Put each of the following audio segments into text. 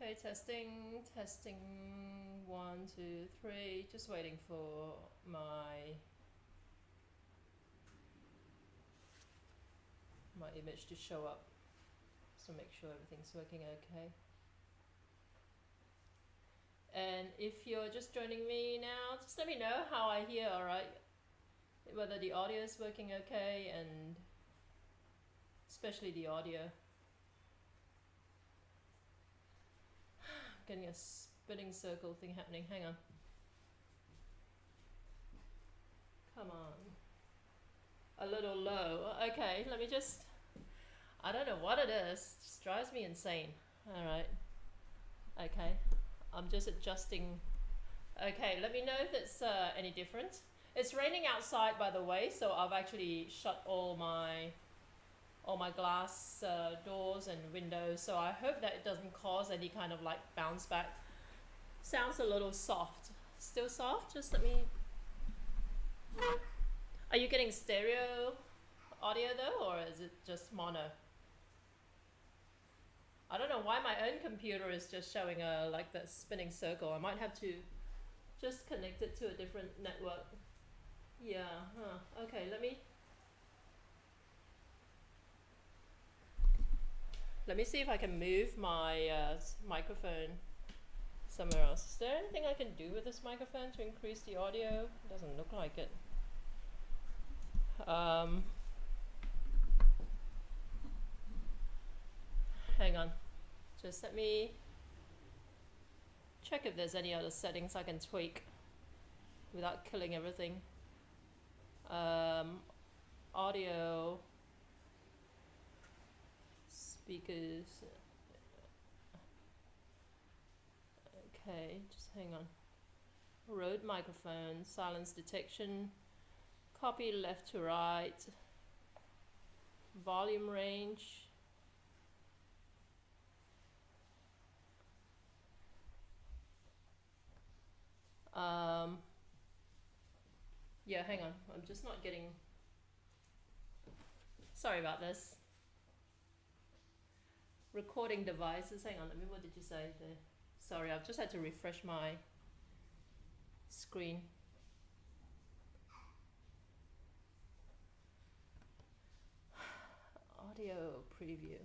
Okay, testing, testing, 1, 2, 3. Just waiting for my image to show up. So make sure everything's working okay. And if you're just joining me now, just let me know how I hear, alright? Whether the audio is working okay, and especially the audio. Getting a spinning circle thing happening. Hang on. Come on. A little low. Okay, let me just... I don't know what it is. It just drives me insane. Alright. Okay. I'm just adjusting. Okay, let me know if it's any different. It's raining outside, by the way, so I've actually shut all my glass doors and windows, so I hope that it doesn't cause any kind of like bounce back. Sounds a little soft. Still soft? Just let me... Are you getting stereo audio though, or is it just mono? I don't know why my own computer is just showing a like that spinning circle. I might have to just connect it to a different network. Yeah, huh. Okay, let me see if I can move my microphone somewhere else. Is there anything I can do with this microphone to increase the audio? Doesn't look like it. Hang on. Just let me check if there's any other settings I can tweak without killing everything. Audio, speakers. Okay, just hang on. Rode microphone, silence detection, copy left to right, volume range. Yeah, hang on. I'm just not getting... Sorry about this. Recording devices. Hang on, what did you say there? Sorry, I've just had to refresh my screen. Audio preview.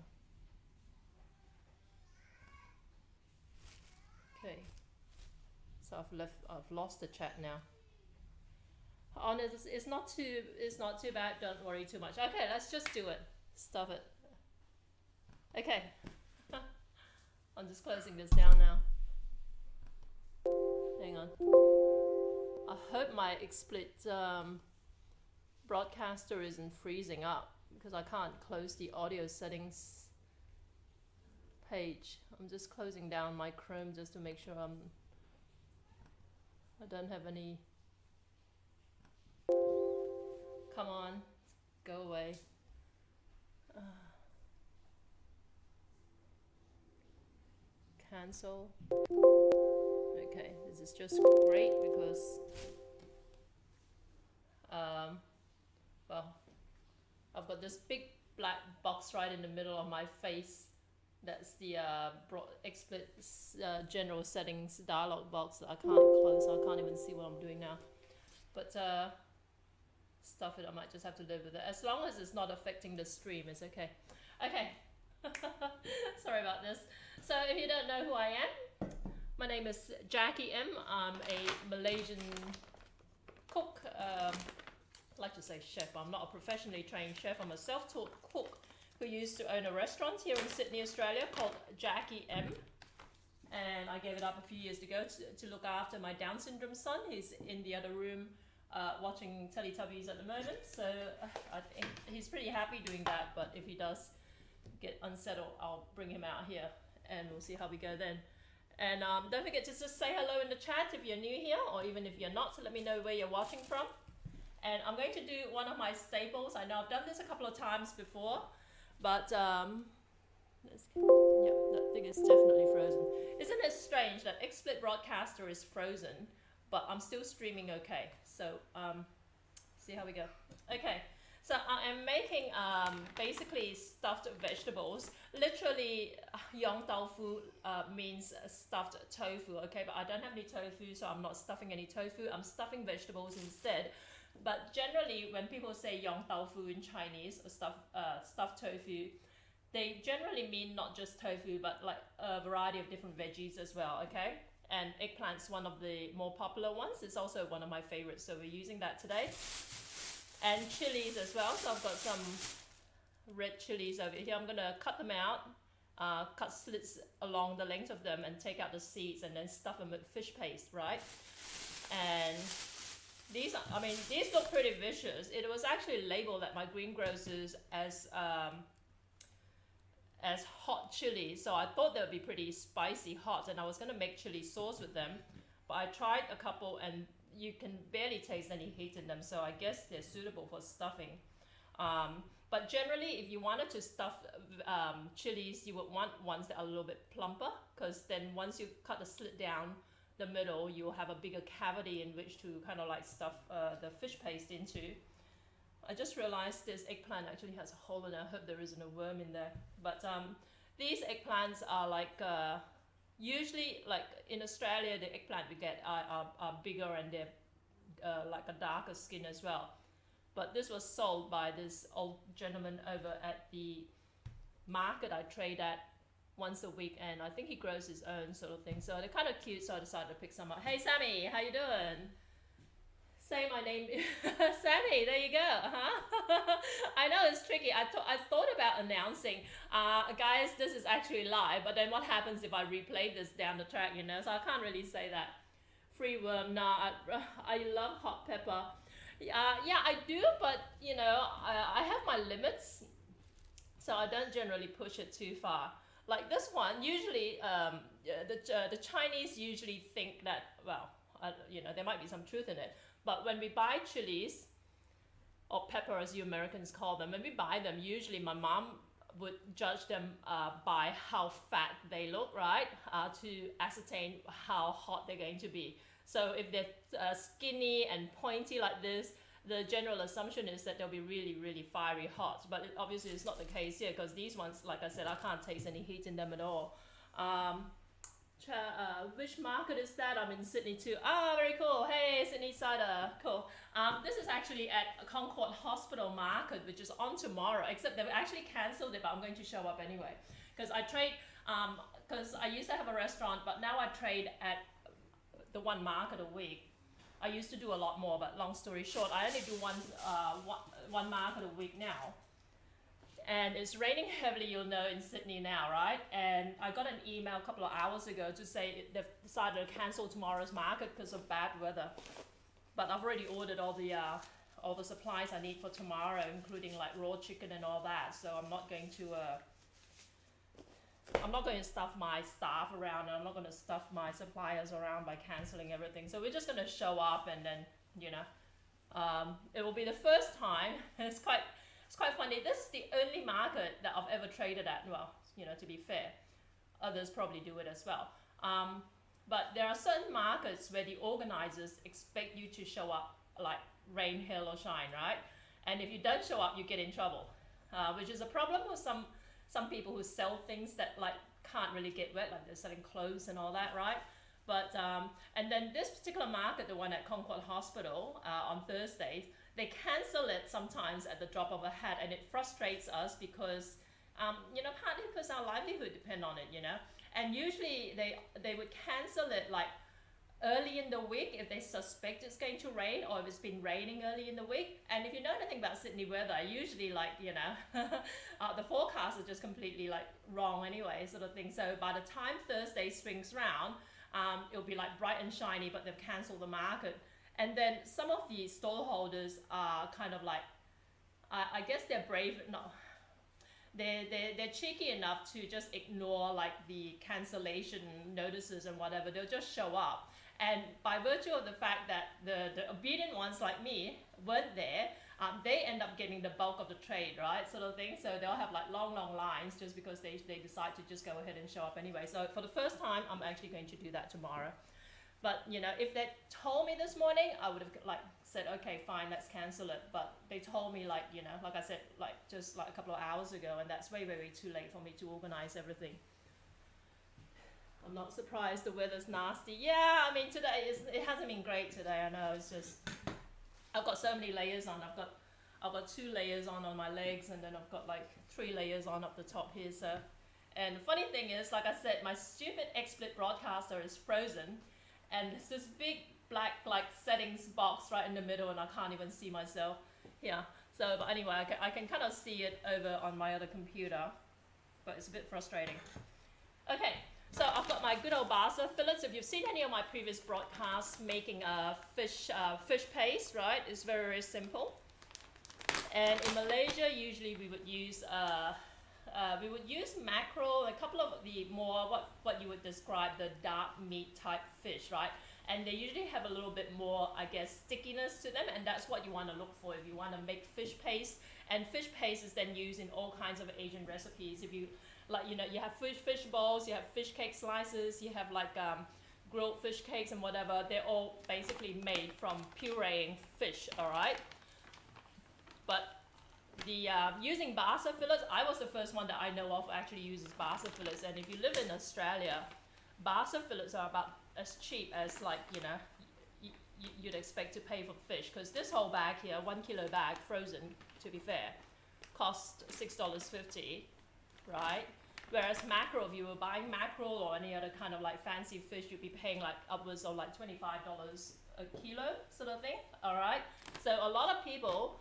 Okay. So I've lost the chat now. Oh no, it's not too bad. Don't worry too much. Okay, let's just do it. Stuff it. Okay. I'm just closing this down now. Hang on. I hope my XSplit broadcaster isn't freezing up, because I can't close the audio settings page. I'm just closing down my Chrome just to make sure I don't have any... Come on, go away. Cancel. Okay, this is just great because well, I've got this big black box right in the middle of my face. That's the XSplit general settings dialog box that I can't close, so I can't even see what I'm doing now. But stuff it, I might just have to live with it. As long as it's not affecting the stream, it's okay. Okay. Sorry about this. So if you don't know who I am, my name is Jackie M. I'm a Malaysian cook. I like to say chef. I'm not a professionally trained chef. I'm a self-taught cook who used to own a restaurant here in Sydney, Australia called Jackie M. And I gave it up a few years ago to look after my Down syndrome son. He's in the other room watching Teletubbies at the moment. So I think he's pretty happy doing that. But if he does get unsettled, I'll bring him out here and we'll see how we go then. And don't forget to just say hello in the chat if you're new here, or even if you're not, so let me know where you're watching from. And I'm going to do one of my staples. I know I've done this a couple of times before, but yeah, that thing is definitely frozen. Isn't it strange that XSplit broadcaster is frozen, but I'm still streaming okay? So see how we go. Okay, So I am making basically stuffed vegetables. Literally, Yong tofu means stuffed tofu, okay? But I don't have any tofu, so I'm not stuffing any tofu. I'm stuffing vegetables instead. But generally, when people say Yong tofu in Chinese, or stuffed tofu, they generally mean not just tofu, but like a variety of different veggies as well, okay? And eggplant's one of the more popular ones. It's also one of my favorites, so we're using that today. And chilies as well. So I've got some red chilies over here. I'm gonna cut them out, cut slits along the length of them and take out the seeds and then stuff them with fish paste, right? And these, I mean, these look pretty vicious. It was actually labeled at my greengrocers as hot chili, so I thought they would be pretty spicy hot, and I was gonna make chili sauce with them, but I tried a couple and you can barely taste any heat in them, so I guess they're suitable for stuffing. But generally, if you wanted to stuff chilies, you would want ones that are a little bit plumper, because then once you cut the slit down the middle, you'll have a bigger cavity in which to kind of like stuff the fish paste into. I just realized this eggplant actually has a hole in it. I hope there isn't a worm in there. But these eggplants are like, usually like in Australia, the eggplant we get are bigger and they're like a darker skin as well. But this was sold by this old gentleman over at the market I trade at once a week, and I think he grows his own sort of thing. So they're kind of cute, so I decided to pick some up. Hey Sammy, how you doing? Say my name. Sammy, there you go. I know it's tricky. I thought about announcing, guys, this is actually live, but then what happens if I replay this down the track, you know? So I can't really say that. Free worm, nah, I love hot pepper. Yeah, I do, but you know, I have my limits, so I don't generally push it too far. Like this one, usually the Chinese usually think that, well, you know, there might be some truth in it. But when we buy chilies, or pepper as you Americans call them, when we buy them, usually my mom would judge them by how fat they look, right? To ascertain how hot they're going to be. So if they're skinny and pointy like this, the general assumption is that they'll be really, really fiery hot. But obviously it's not the case here, because these ones, like I said, I can't taste any heat in them at all. Which market is that? I'm in Sydney too. Ah, very cool. Hey, Sydney cider. Cool. This is actually at Concord Hospital Market, which is on tomorrow, except they've actually cancelled it, but I'm going to show up anyway. Because I trade, because I used to have a restaurant, but now I trade at the one market a week. I used to do a lot more, but long story short, I only do one market a week now. And it's raining heavily, you'll know, in Sydney now, right? And I got an email a couple of hours ago to say they've decided to cancel tomorrow's market because of bad weather. But I've already ordered all the supplies I need for tomorrow, including like raw chicken and all that. So I'm not going to stuff my staff around, and I'm not going to stuff my suppliers around by canceling everything. So we're just going to show up, and then, you know, it will be the first time. It's quite funny. This is the only market that I've ever traded at. Well, you know, to be fair, others probably do it as well. But there are certain markets where the organizers expect you to show up like rain, hail or shine, right? And if you don't show up, you get in trouble, which is a problem with some people who sell things that like can't really get wet, like they're selling clothes and all that, right? But and then this particular market, the one at Concord Hospital on Thursdays, they cancel it sometimes at the drop of a hat, and it frustrates us because, you know, partly because our livelihood depends on it, you know. And usually they would cancel it like early in the week if they suspect it's going to rain, or if it's been raining early in the week. And if you know anything about Sydney weather, usually like, you know, the forecast is just completely like wrong anyway, sort of thing. So by the time Thursday swings round, it'll be like bright and shiny, but they've cancelled the market. And then some of the stall holders are kind of like, I guess they're brave, no, they're cheeky enough to just ignore like the cancellation notices and whatever. They'll just show up. And by virtue of the fact that the obedient ones like me weren't there, they end up getting the bulk of the trade, right, sort of thing. So they'll have like long lines just because they decide to just go ahead and show up anyway. So for the first time, I'm actually going to do that tomorrow. But you know, if they told me this morning, I would have like said, okay, fine, let's cancel it. But they told me like, you know, like I said, like just like a couple of hours ago, and that's way, way, way too late for me to organize everything. I'm not surprised the weather's nasty. Yeah, I mean today it hasn't been great today. I know, it's just I've got so many layers on. I've got 2 layers on my legs, and then I've got like 3 layers on up the top here. So, and the funny thing is, like I said, my stupid XSplit broadcaster is frozen, and there's this big black like settings box right in the middle, and I can't even see myself here. So, but anyway, I can kind of see it over on my other computer, but it's a bit frustrating. Okay. So I've got my good old basa fillets. If you've seen any of my previous broadcasts making a fish paste, right, it's very, very simple. And in Malaysia, usually we would use mackerel, a couple of the more what you would describe the dark meat type fish, right? And they usually have a little bit more, I guess, stickiness to them, and that's what you want to look for if you want to make fish paste. And fish paste is then used in all kinds of Asian recipes. If you like, you know, you have fish balls, you have fish cake slices, you have like grilled fish cakes and whatever. They're all basically made from pureeing fish, all right? But the using basa fillets, I was the first one that I know of actually uses basa fillets. And if you live in Australia, basa fillets are about as cheap as, like, you know, you'd expect to pay for fish, because this whole bag here, 1 kilo bag frozen, to be fair, cost $6.50, right? Whereas mackerel, if you were buying mackerel or any other kind of like fancy fish, you'd be paying like upwards of like $25 a kilo sort of thing, all right? So a lot of people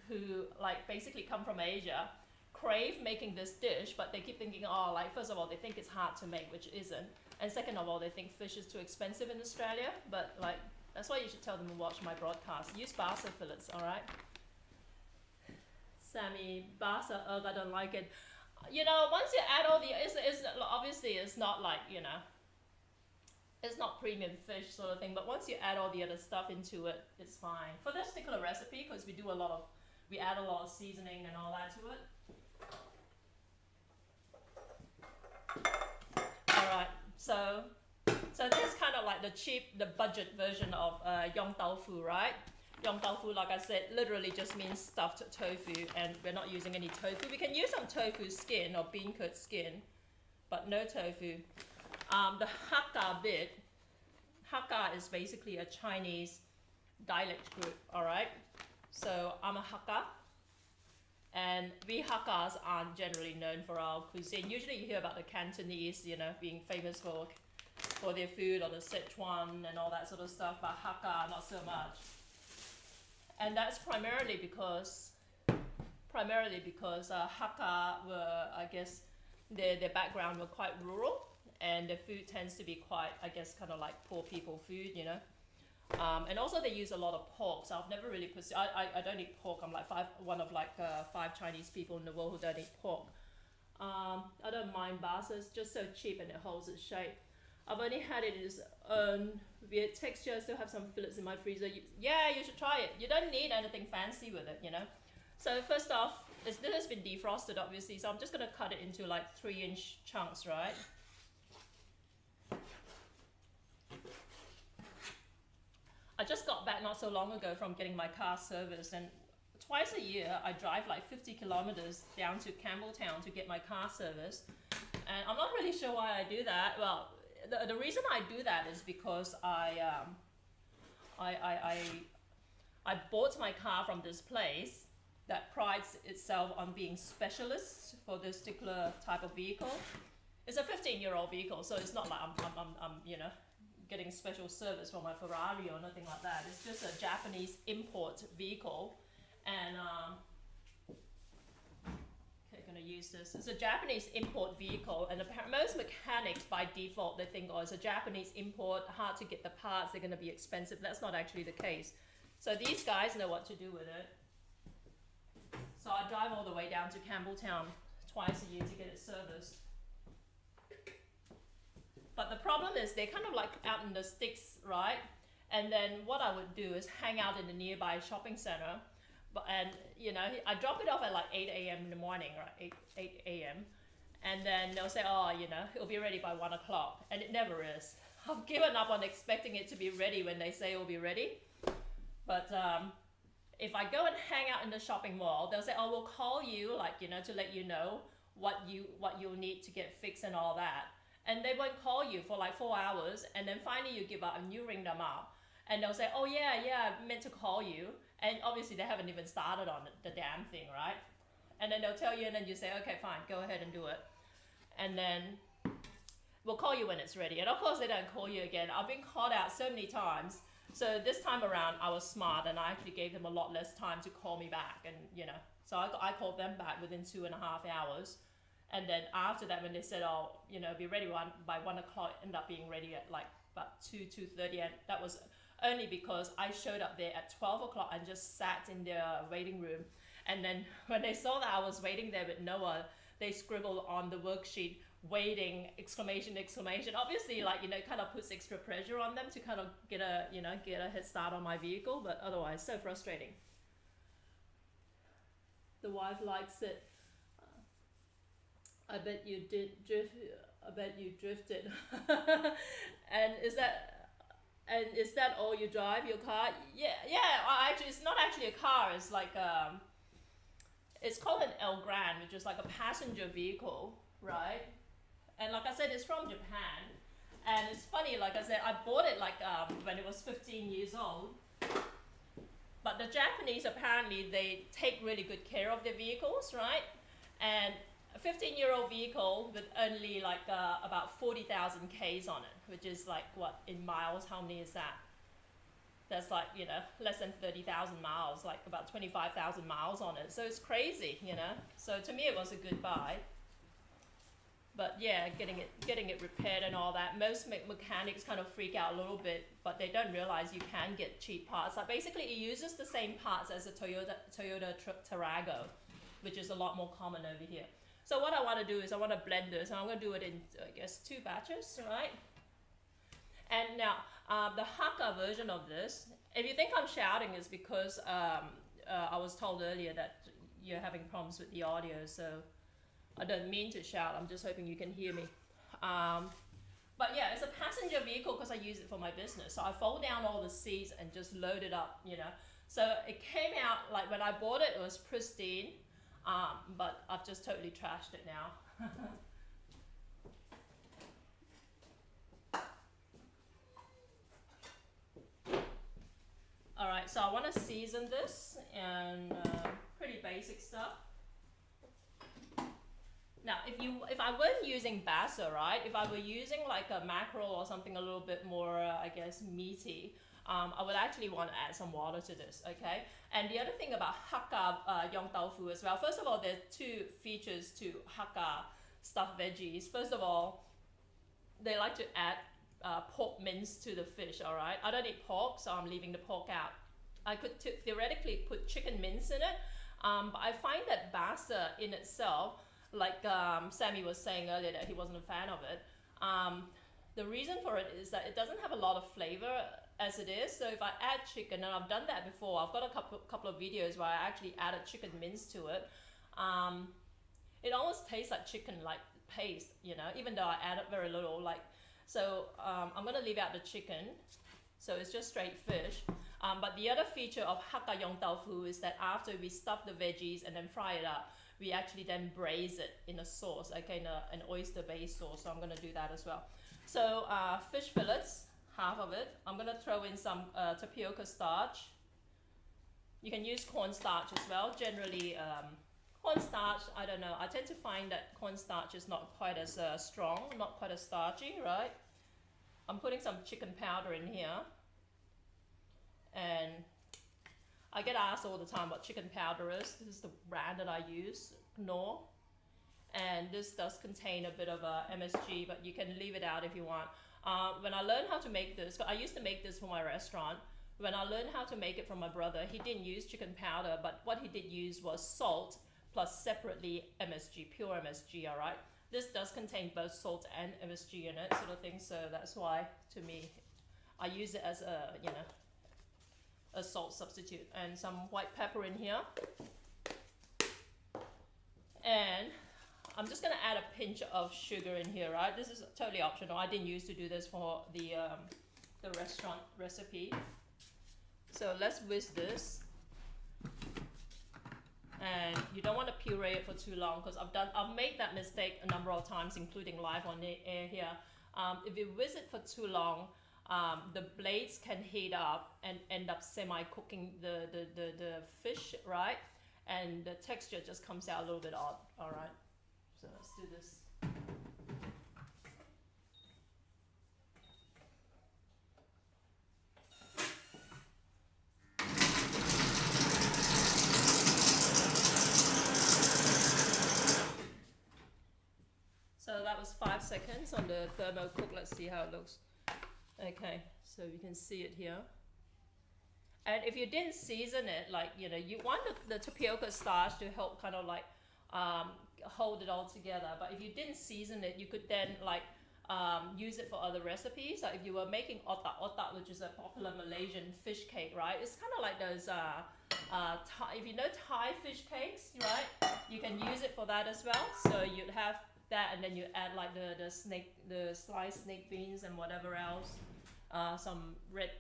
who like basically come from Asia crave making this dish, but they keep thinking, oh, like first of all, they think it's hard to make, which isn't. And second of all, they think fish is too expensive in Australia, but like, that's why you should tell them to watch my broadcast. Use basa fillets, all right? Sammy, basa, ugh, I don't like it. You know, once you add all the, obviously it's not like, you know, it's not premium fish sort of thing, but once you add all the other stuff into it, it's fine. For this particular recipe, because we add a lot of seasoning and all that to it. Alright, so this is kind of like the budget version of Yong tofu, right? Yong tofu, like I said, literally just means stuffed tofu, and we're not using any tofu. We can use some tofu skin or bean curd skin, but no tofu. The Hakka bit, Hakka is basically a Chinese dialect group, all right? So I'm a Hakka, and we Hakkas aren't generally known for our cuisine. Usually you hear about the Cantonese, you know, being famous for their food, or the Sichuan and all that sort of stuff, but Hakka, not so much. And that's primarily because Hakka were, I guess, their background were quite rural, and their food tends to be quite, I guess, kind of like poor people food, you know. And also they use a lot of pork, so I've never really pursued, I don't eat pork. I'm like one of 5 Chinese people in the world who don't eat pork. I don't mind basa, it's just so cheap and it holds its shape. I've only had it in its own weird texture. I still have some fillets in my freezer. Yeah, you should try it. You don't need anything fancy with it, you know. So first off, this has been defrosted, obviously, so I'm just going to cut it into like 3-inch chunks, right? I just got back not so long ago from getting my car serviced, and twice a year I drive like 50 kilometers down to Campbelltown to get my car serviced. And I'm not really sure why I do that. Well, the reason I do that is because I bought my car from this place that prides itself on being specialists for this particular type of vehicle. It's a 15-year-old vehicle, so it's not like I'm you know, getting special service for my Ferrari or nothing like that. It's just a Japanese import vehicle, and okay, gonna use this. It's a Japanese import vehicle, and most mechanics by default they think, oh, it's a Japanese import, hard to get the parts, they're gonna be expensive. That's not actually the case. So these guys know what to do with it. So I drive all the way down to Campbelltown twice a year to get it serviced. But the problem is they're kind of like out in the sticks, right? And then what I would do is hang out in the nearby shopping center. And you know, I drop it off at like 8 a.m. in the morning, right? 8 a.m. And then they'll say, oh, you know, it'll be ready by 1 o'clock. And it never is. I've given up on expecting it to be ready when they say it will be ready. But if I go and hang out in the shopping mall, they'll say, oh, we'll call you, like, you know, to let you know what you'll need to get fixed and all that. And they won't call you for like 4 hours, and then finally you give up and you ring them up. And they'll say, oh yeah, I meant to call you. And obviously they haven't even started on the damn thing, right? And then they'll tell you, and then you say, okay, fine, go ahead and do it. And then we'll call you when it's ready. And of course they don't call you again. I've been called out so many times. So this time around I was smart, and I actually gave them a lot less time to call me back. And you know, so I called them back within 2.5 hours. And then after that, when they said, oh, you know, be ready by 1 o'clock, ended up being ready at like about 2:30. And that was only because I showed up there at 12 o'clock and just sat in their waiting room. And then when they saw that I was waiting there with Noah, they scribbled on the worksheet, waiting, exclamation, exclamation. Obviously, like, you know, kind of puts extra pressure on them to kind of get a head start on my vehicle, but otherwise, so frustrating. The wife likes it. I bet you did drift. I bet you drifted. And is that all you drive, your car? Yeah. Actually, it's not actually a car. It's like it's called an El Gran, which is like a passenger vehicle, right? And like I said, it's from Japan. And it's funny, like I said, I bought it like when it was 15 years old. But the Japanese, apparently, they take really good care of their vehicles, right? And a 15-year-old vehicle with only like about 40,000 Ks on it, which is like, what, in miles, how many is that? That's like, you know, less than 30,000 miles, like about 25,000 miles on it. So it's crazy, you know. So to me, it was a good buy. But yeah, getting it repaired and all that. Most mechanics kind of freak out a little bit, but they don't realize you can get cheap parts. Like basically, it uses the same parts as a Toyota Tarago, which is a lot more common over here. So what I want to do is I want to blend this, and I'm going to do it in, I guess, 2 batches, right? And now, the Hakka version of this, if you think I'm shouting, is because I was told earlier that you're having problems with the audio, so I don't mean to shout, I'm just hoping you can hear me. But yeah, it's a passenger vehicle because I use it for my business. So I fold down all the seats and just load it up, you know. So it came out, like when I bought it, it was pristine. But I've just totally trashed it now. All right, so I want to season this, and pretty basic stuff. Now, if I weren't using basa, right? If I were using like a mackerel or something a little bit more, I guess, meaty, I would actually want to add some water to this, okay? And the other thing about Hakka Yong tofu as well, first of all, there's 2 features to Hakka stuffed veggies. First of all, they like to add pork mince to the fish, all right? I don't eat pork, so I'm leaving the pork out. I could theoretically put chicken mince in it, but I find that basa in itself, like Sammy was saying earlier that he wasn't a fan of it, the reason for it is that it doesn't have a lot of flavor as it is. So if I add chicken, and I've done that before, I've got a couple of videos where I actually added chicken mince to it. It almost tastes like chicken, like paste, you know, even though I added very little. Like, so I'm gonna leave out the chicken, so it's just straight fish. But the other feature of Hakka Yong tofu is that after we stuff the veggies and then fry it up, we actually then braise it in a sauce, okay, in an oyster-based sauce. So I'm gonna do that as well. So fish fillets, half of it. I'm gonna throw in some tapioca starch. You can use cornstarch as well. Generally, cornstarch, I don't know. I tend to find that cornstarch is not quite as strong, not quite as starchy, right? I'm putting some chicken powder in here. And I get asked all the time what chicken powder is. This is the brand that I use, Knorr. And this does contain a bit of MSG, but you can leave it out if you want. When I learned how to make this, I used to make this for my restaurant. When I learned how to make it from my brother, he didn't use chicken powder, but what he did use was salt plus separately MSG, pure MSG, all right? This does contain both salt and MSG in it, sort of thing, so that's why, to me, I use it as a, you know, a salt substitute. And some white pepper in here. And I'm just going to add a pinch of sugar in here, right? This is totally optional. I didn't used to do this for the restaurant recipe. So let's whisk this. And you don't want to puree it for too long, because I've made that mistake a number of times, including live on the air here. If you whisk it for too long, the blades can heat up and end up semi-cooking the fish, right? And the texture just comes out a little bit odd. All right, so let's do this. So that was 5 seconds on the thermo cook. Let's see how it looks. Okay, so you can see it here. And if you didn't season it, like, you know, you want the tapioca starch to help kind of like hold it all together. But if you didn't season it, you could then like use it for other recipes. Like if you were making otak, which is a popular Malaysian fish cake, right? It's kind of like those, if you know Thai fish cakes, right? You can use it for that as well. So you'd have that, and then you add like the sliced snake beans and whatever else, some red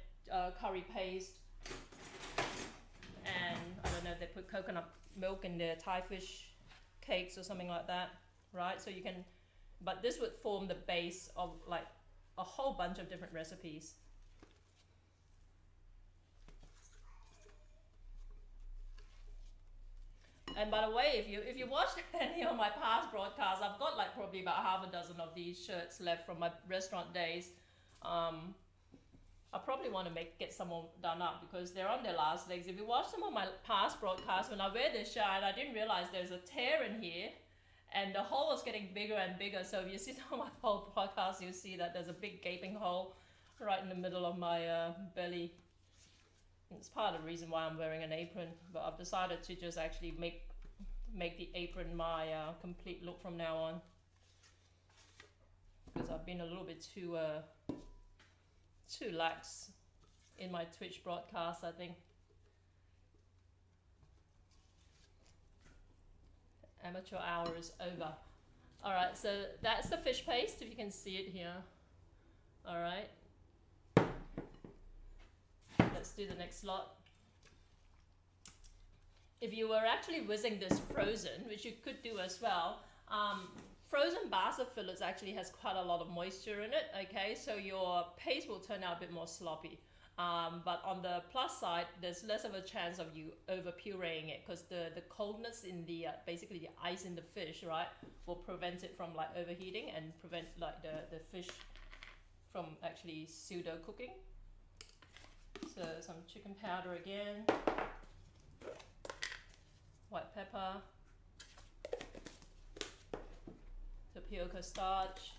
curry paste, and I don't know if they put coconut milk in their Thai fish cakes or something like that, right? So you can, but this would form the base of like a whole bunch of different recipes. And by the way, if you watched any of my past broadcasts, I've got like probably about half a dozen of these shirts left from my restaurant days. I probably want to get some more done up because they're on their last legs. If you watch some of my past broadcasts, when I wear this shirt, I didn't realize there's a tear in here, and the hole was getting bigger and bigger. So if you see some of my whole podcast, you'll see that there's a big gaping hole right in the middle of my belly. It's part of the reason why I'm wearing an apron, but I've decided to just actually make the apron my complete look from now on, because I've been a little bit too lax in my Twitch broadcast, I think. Amateur hour is over. All right, so that's the fish paste, if you can see it here. All right. Let's do the next lot. If you were actually whizzing this frozen, which you could do as well, frozen basa fillets actually has quite a lot of moisture in it, okay? So your paste will turn out a bit more sloppy. But on the plus side, there's less of a chance of you over pureeing it, because the coldness in the, basically the ice in the fish, right, will prevent it from like overheating and prevent like the fish from actually pseudo cooking. So some chicken powder again, white pepper, tapioca starch,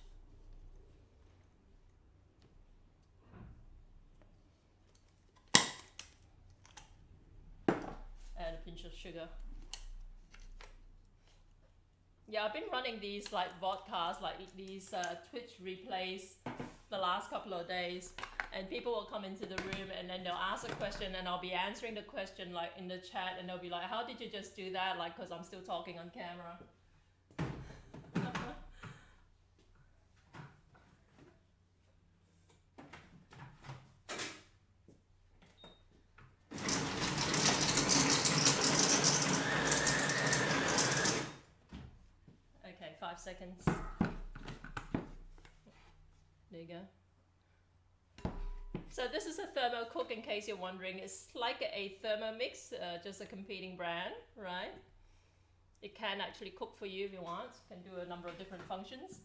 and a pinch of sugar. Yeah, I've been running these like vodcasts, like these Twitch replays the last couple of days. And people will come into the room and then they'll ask a question and I'll be answering the question like in the chat, and they'll be like, how did you just do that? Like, because I'm still talking on camera. Okay, 5 seconds. There you go. So this is a Thermo Cook, in case you're wondering. It's like a Thermomix, just a competing brand, right? It can actually cook for you if you want. It can do a number of different functions.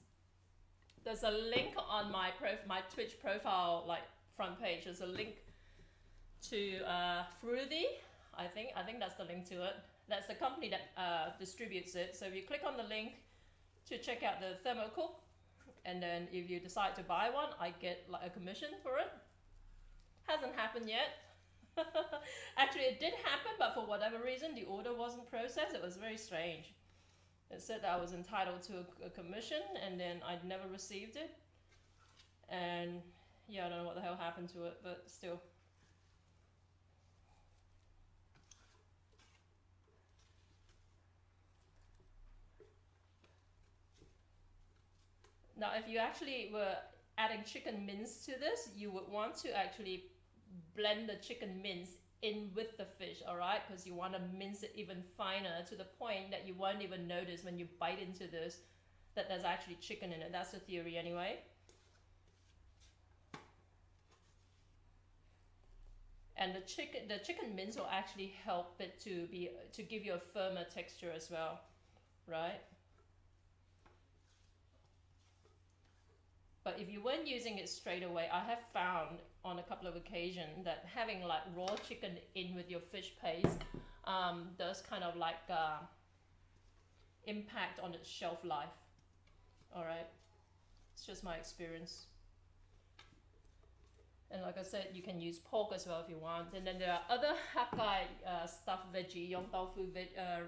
There's a link on my Twitch profile, like front page. There's a link to Fruity. I think that's the link to it. That's the company that distributes it. So if you click on the link to check out the Thermo Cook, and then if you decide to buy one, I get like a commission for it. Hasn't happened yet. Actually, it did happen, but for whatever reason, the order wasn't processed. It was very strange. It said that I was entitled to a commission, and then I'd never received it. And yeah, I don't know what the hell happened to it, but still. Now, if you actually were adding chicken mince to this, you would want to actually blend the chicken mince in with the fish, all right? Because you want to mince it even finer to the point that you won't even notice when you bite into this that there's actually chicken in it. That's the theory anyway. And the chicken mince will actually help it to give you a firmer texture as well, right? But if you weren't using it straight away, I have found on a couple of occasions that having like raw chicken in with your fish paste does kind of like impact on its shelf life. All right, it's just my experience. And like I said, you can use pork as well if you want. And then there are other Hakka stuffed veggie, Yong tofu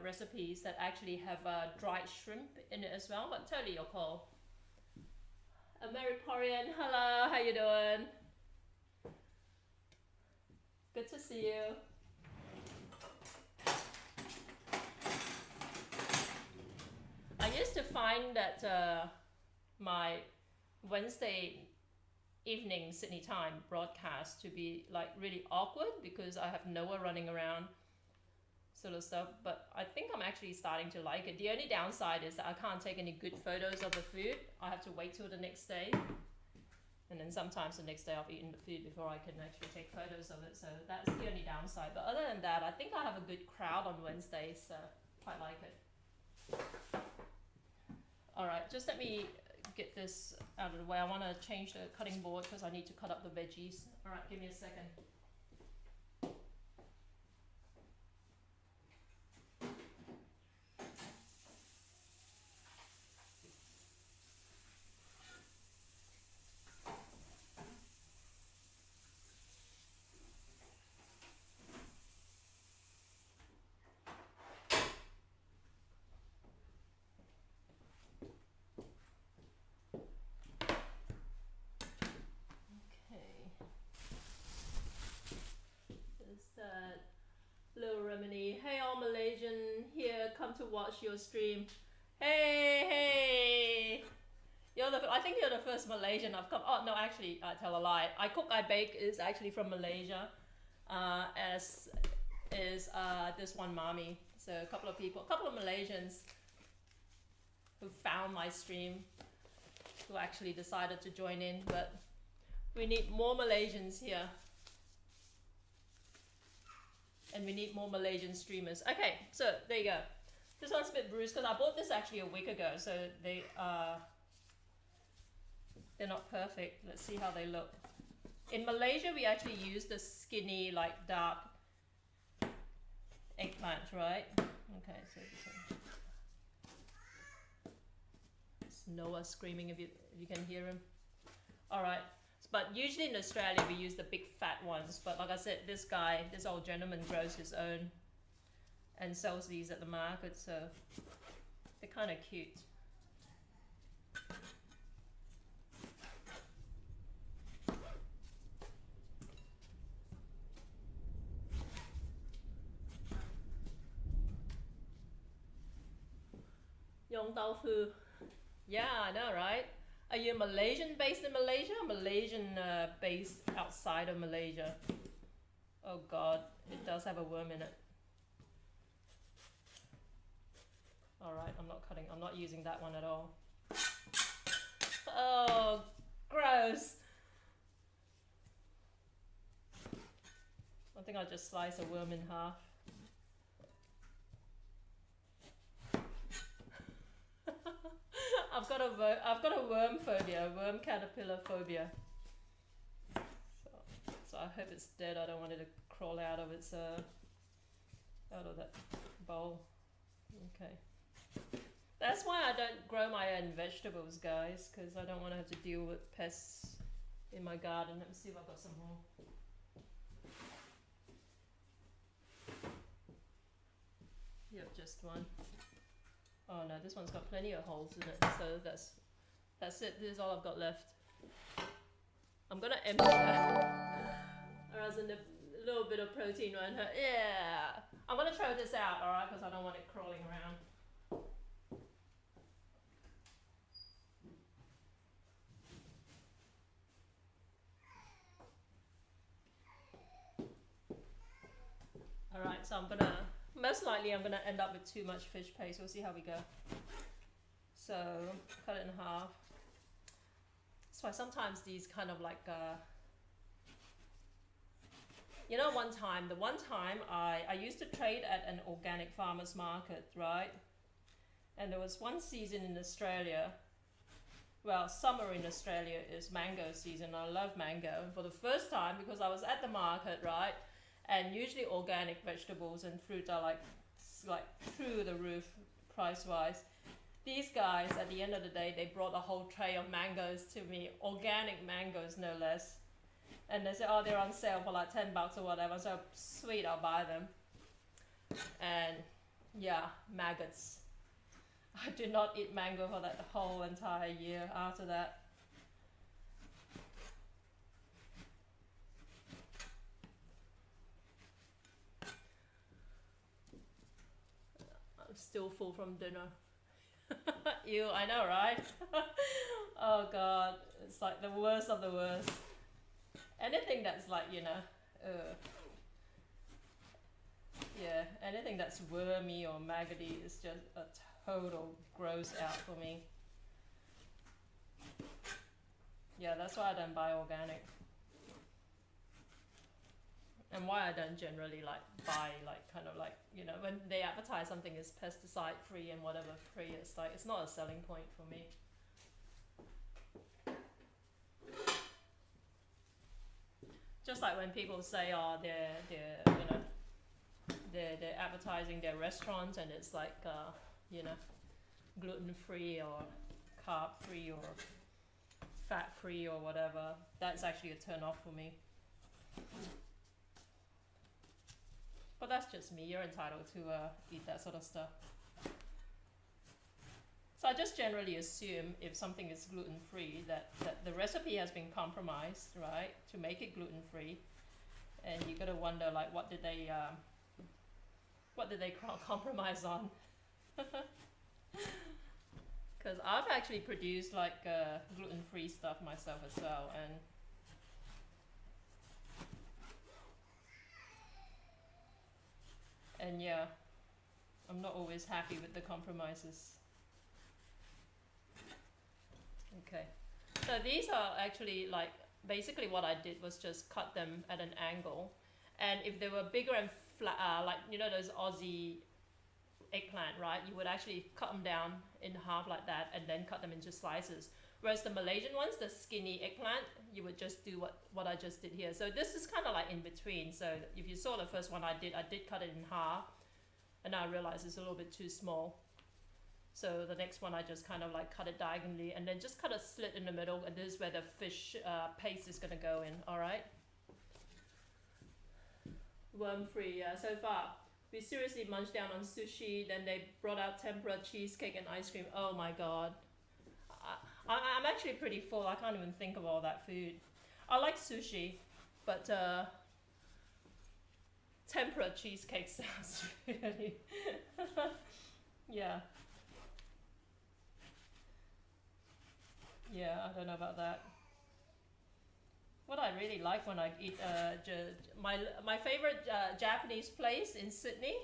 recipes that actually have dried shrimp in it as well, but totally your call. Ameriporian, hello, how you doing? Good to see you. I used to find that my Wednesday evening Sydney time broadcast to be like really awkward because I have Noah running around sort of stuff, but I think I'm actually starting to like it. The only downside is that I can't take any good photos of the food. I have to wait till the next day, and then sometimes the next day I've eaten the food before I can actually take photos of it, so that's the only downside. But other than that, I think I have a good crowd on Wednesdays, so quite like it. Alright, just let me get this out of the way. I want to change the cutting board because I need to cut up the veggies. Alright, give me a second. Little Remini, hey all Malaysian here, come to watch your stream. Hey, I think you're the first Malaysian I've come. Oh no, actually, I tell a lie. I Cook, I Bake is actually from Malaysia, as is this one Mami. So a couple of Malaysians who found my stream, who actually decided to join in, but we need more Malaysians here. And we need more Malaysian streamers. Okay, so there you go. This one's a bit bruised because I bought this actually a week ago, so they're not perfect. Let's see how they look. In Malaysia, we actually use the skinny, like dark eggplant, right? Okay, so it's Noah screaming if you can hear him. All right. But usually in Australia we use the big fat ones, but like I said, this old gentleman grows his own and sells these at the market, so they're kind of cute. Yong tofu, yeah, I know, right? Are you Malaysian based in Malaysia or Malaysian based outside of Malaysia? Oh God, it does have a worm in it. Alright, I'm not using that one at all. Oh, gross. I think I'll just slice a worm in half. I've got a worm phobia, worm caterpillar phobia. So I hope it's dead. I don't want it to crawl out of its out of that bowl. Okay. That's why I don't grow my own vegetables, guys, because I don't want to have to deal with pests in my garden. Let me see if I've got some more. Yep, just one. Oh no, this one's got plenty of holes in it, so that's it. This is all I've got left. I'm gonna empty that, or else a little bit of protein around her. Yeah, I'm gonna throw this out, all right, because I don't want it crawling around. so I'm gonna, most likely I'm gonna end up with too much fish paste. We'll see how we go. So cut it in half. That's why sometimes these kind of like, you know, the one time I used to trade at an organic farmer's market, right? And there was one season in Australia, well, summer in Australia is mango season. I love mango. And for the first time, because I was at the market, right? And usually organic vegetables and fruit are like through the roof price-wise. These guys, at the end of the day, they brought a whole tray of mangoes to me, organic mangoes no less. And they said, oh, they're on sale for like $10 or whatever. So sweet, I'll buy them. And yeah, maggots. I did not eat mango for that whole entire year after that. I'm still full from dinner. Ew, I know, right? Oh God, it's like the worst of the worst. Anything that's like, you know, yeah, anything that's wormy or maggoty is just a total gross out for me. Yeah, that's why I don't buy organic. And why I don't generally like buy like kind of like, you know, when they advertise something is pesticide free and whatever free, it's like, it's not a selling point for me. Just like when people say, oh, they're you know, they're advertising their restaurants and it's like, you know, gluten-free or carb-free or fat-free or whatever. That's actually a turn-off for me. But that's just me. You're entitled to eat that sort of stuff. So I just generally assume if something is gluten-free that the recipe has been compromised, right, to make it gluten-free. And you gotta wonder, like, what did they compromise on? Because I've actually produced like gluten-free stuff myself as well, and yeah, I'm not always happy with the compromises. Okay, so these are actually like, basically what I did was just cut them at an angle, and if they were bigger and flat, like, you know, those Aussie eggplant, right, you would actually cut them down in half like that and then cut them into slices. Whereas the Malaysian ones, the skinny eggplant, you would just do what I just did here. So this is kind of like in between. So if you saw the first one I did cut it in half, and now I realize it's a little bit too small. So the next one I just kind of like cut it diagonally and then just cut a slit in the middle, and this is where the fish paste is gonna go in. All right. Worm-free, yeah, so far. We seriously munched down on sushi, then they brought out tempura, cheesecake, and ice cream. Oh my God. I'm actually pretty full. I can't even think of all that food. I like sushi, but tempura cheesecake sounds really... yeah. Yeah, I don't know about that. What I really like when I eat, my favorite Japanese place in Sydney,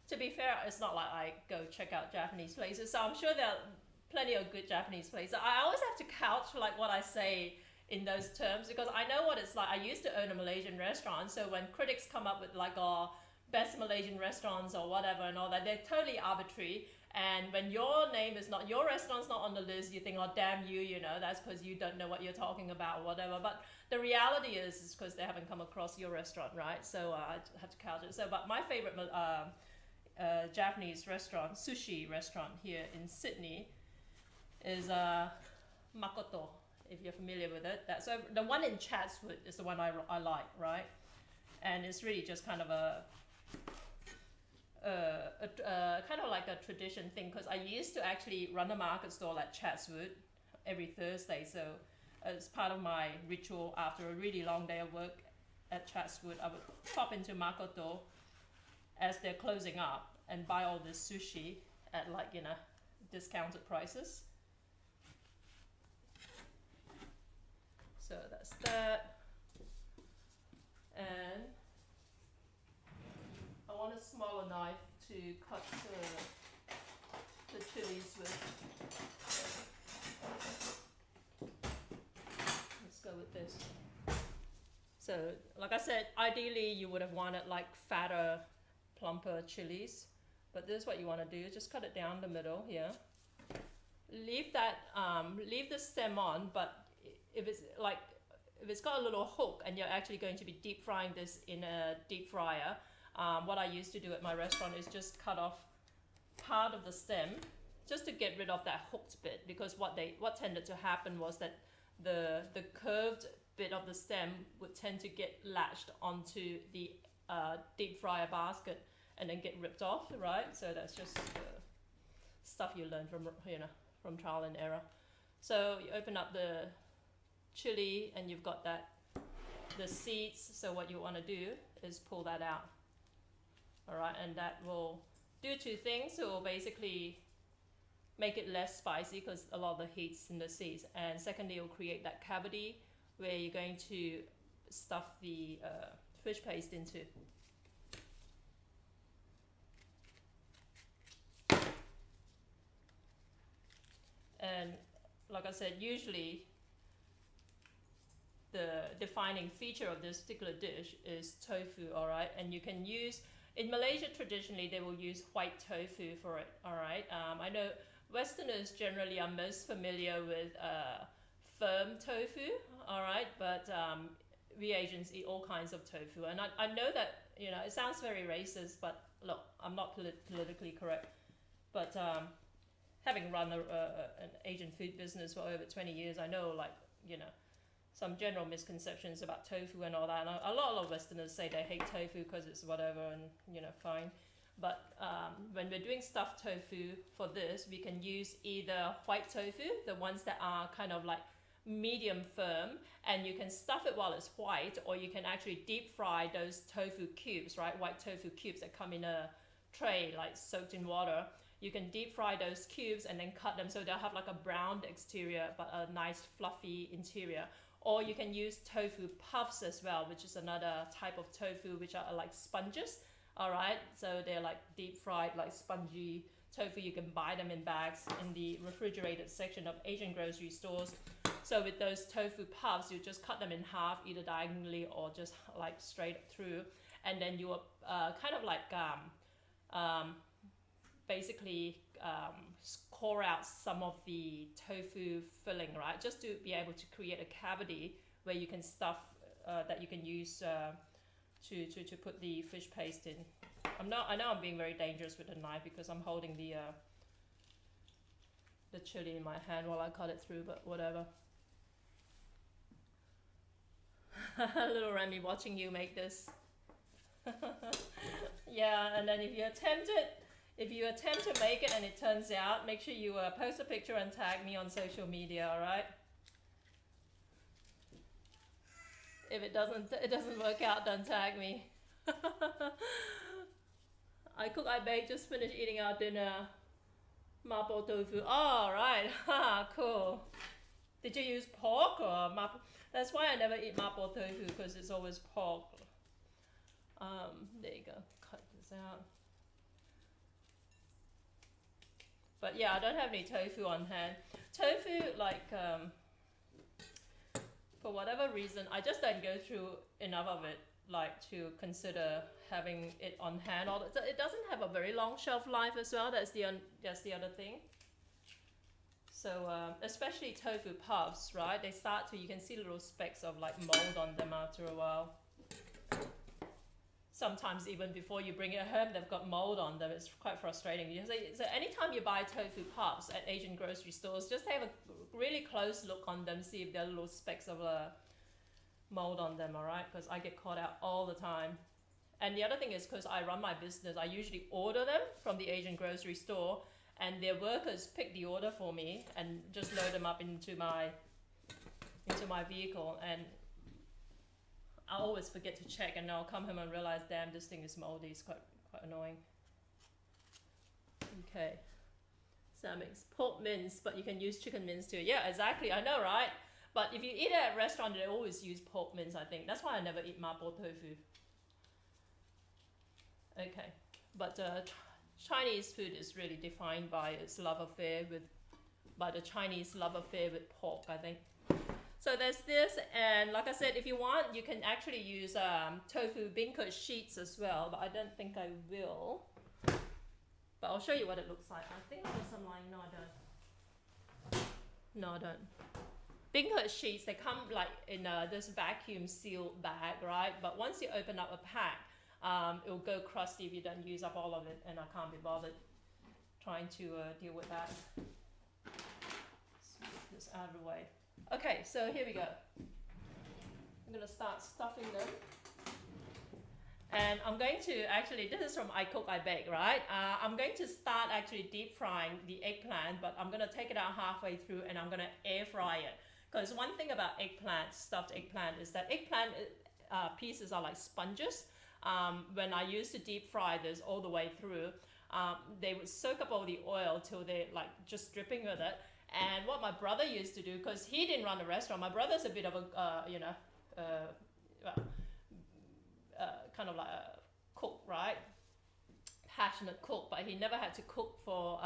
to be fair, it's not like I go check out Japanese places, so I'm sure there are plenty of good Japanese places. I always have to couch like what I say in those terms, because I know what it's like. I used to own a Malaysian restaurant, so when critics come up with like, oh, best Malaysian restaurants or whatever and all that, they're totally arbitrary. And when your name is not, your restaurant's not on the list, you think, oh, damn you, you know, that's because you don't know what you're talking about or whatever. But the reality is because they haven't come across your restaurant, right? So I have to couch it. So, but my favorite Japanese restaurant, sushi restaurant here in Sydney is Makoto, if you're familiar with it. So the one in Chatswood is the one I like, right? And it's really just kind of a kind of like a tradition thing, because I used to actually run a market stall at Chatswood every Thursday. So as part of my ritual after a really long day of work at Chatswood, I would pop into Makoto as they're closing up and buy all this sushi at, like, you know, discounted prices. So that's that. And I want a smaller knife to cut the chilies with. Let's go with this. So, like I said, ideally you would have wanted like fatter, plumper chilies, but this is what you want to do. Just cut it down the middle here. Leave that, leave the stem on, but if it's got a little hook and you're actually going to be deep frying this in a deep fryer, what I used to do at my restaurant is just cut off part of the stem just to get rid of that hooked bit, because what tended to happen was that the curved bit of the stem would tend to get latched onto the deep fryer basket and then get ripped off, right? So that's just stuff you learn from trial and error. So you open up the chili and you've got the seeds. So what you want to do is pull that out. All right, and that will do two things. It will basically make it less spicy because a lot of the heat's in the seeds, and secondly, it will create that cavity where you're going to stuff the fish paste into. And like I said, usually the defining feature of this particular dish is tofu, all right? And you can use, in Malaysia traditionally, they will use white tofu for it, all right? I know Westerners generally are most familiar with firm tofu, all right? But we Asians eat all kinds of tofu. And I know that, you know, it sounds very racist, but look, I'm not politically correct. But having run an Asian food business for over 20 years, I know, like, you know, some general misconceptions about tofu and all that. And a lot of Westerners say they hate tofu because it's whatever and, you know, fine. But when we're doing stuffed tofu for this, we can use either white tofu, the ones that are kind of like medium firm, and you can stuff it while it's white, or you can actually deep fry those tofu cubes, right? White tofu cubes that come in a tray, like soaked in water. You can deep fry those cubes and then cut them so they'll have like a browned exterior but a nice fluffy interior. Or you can use tofu puffs as well, which is another type of tofu, which are like sponges. All right, so they're like deep fried, like spongy tofu. You can buy them in bags in the refrigerated section of Asian grocery stores. So with those tofu puffs, you just cut them in half, either diagonally or just like straight through, and then you kind of like basically score out some of the tofu filling, right? Just to be able to create a cavity where you can stuff that you can use to put the fish paste in. I know I'm being very dangerous with the knife because I'm holding the chili in my hand while I cut it through, but whatever. Little Remy watching you make this. Yeah, and then if you attempt to make it and it turns out, make sure you post a picture and tag me on social media, all right? If it doesn't work out, don't tag me. I bake, just finished eating our dinner. Mapo tofu. Oh, right. Ha, cool. Did you use pork or mapo? That's why I never eat mapo tofu, because it's always pork. There you go. Cut this out. But yeah, I don't have any tofu on hand. Tofu, like, for whatever reason, I just don't go through enough of it, like, to consider having it on hand. It doesn't have a very long shelf life as well. That's the other thing. So especially tofu puffs, right? They start to, you can see little specks of like mold on them after a while. Sometimes even before you bring it home, they've got mold on them. It's quite frustrating. So anytime you buy tofu puffs at Asian grocery stores, just have a really close look on them, see if there are little specks of mold on them, all right? Because I get caught out all the time. And the other thing is, because I run my business, I usually order them from the Asian grocery store, and their workers pick the order for me and just load them up into my vehicle. And I always forget to check, and I'll come home and realize, damn, this thing is moldy. It's quite annoying. Okay, so that makes pork mince, but you can use chicken mince too. Yeah, exactly. I know, right? But if you eat at a restaurant, they always use pork mince, I think. That's why I never eat mapo tofu. Okay, but Chinese food is really defined by its love affair by the Chinese love affair with pork, I think. So there's this, and like I said, if you want, you can actually use tofu beancurd sheets as well, but I don't think I will. But I'll show you what it looks like. I think there's some lying. No, I don't. No, I don't. Beancurd sheets, they come like in this vacuum sealed bag, right? But once you open up a pack, it'll go crusty if you don't use up all of it, and I can't be bothered trying to deal with that. Let's get this out of the way. Okay, so here we go. I'm going to start stuffing them. And I'm going to actually, this is from I Cook, I Bake, right? I'm going to start actually deep frying the eggplant, but I'm going to take it out halfway through and I'm going to air fry it. Because one thing about eggplant, stuffed eggplant, is that eggplant pieces are like sponges. When I used to deep fry this all the way through, they would soak up all the oil till they're like just dripping with it. And what my brother used to do, because he didn't run a restaurant, my brother's a bit of a, kind of like a cook, right? Passionate cook, but he never had to cook for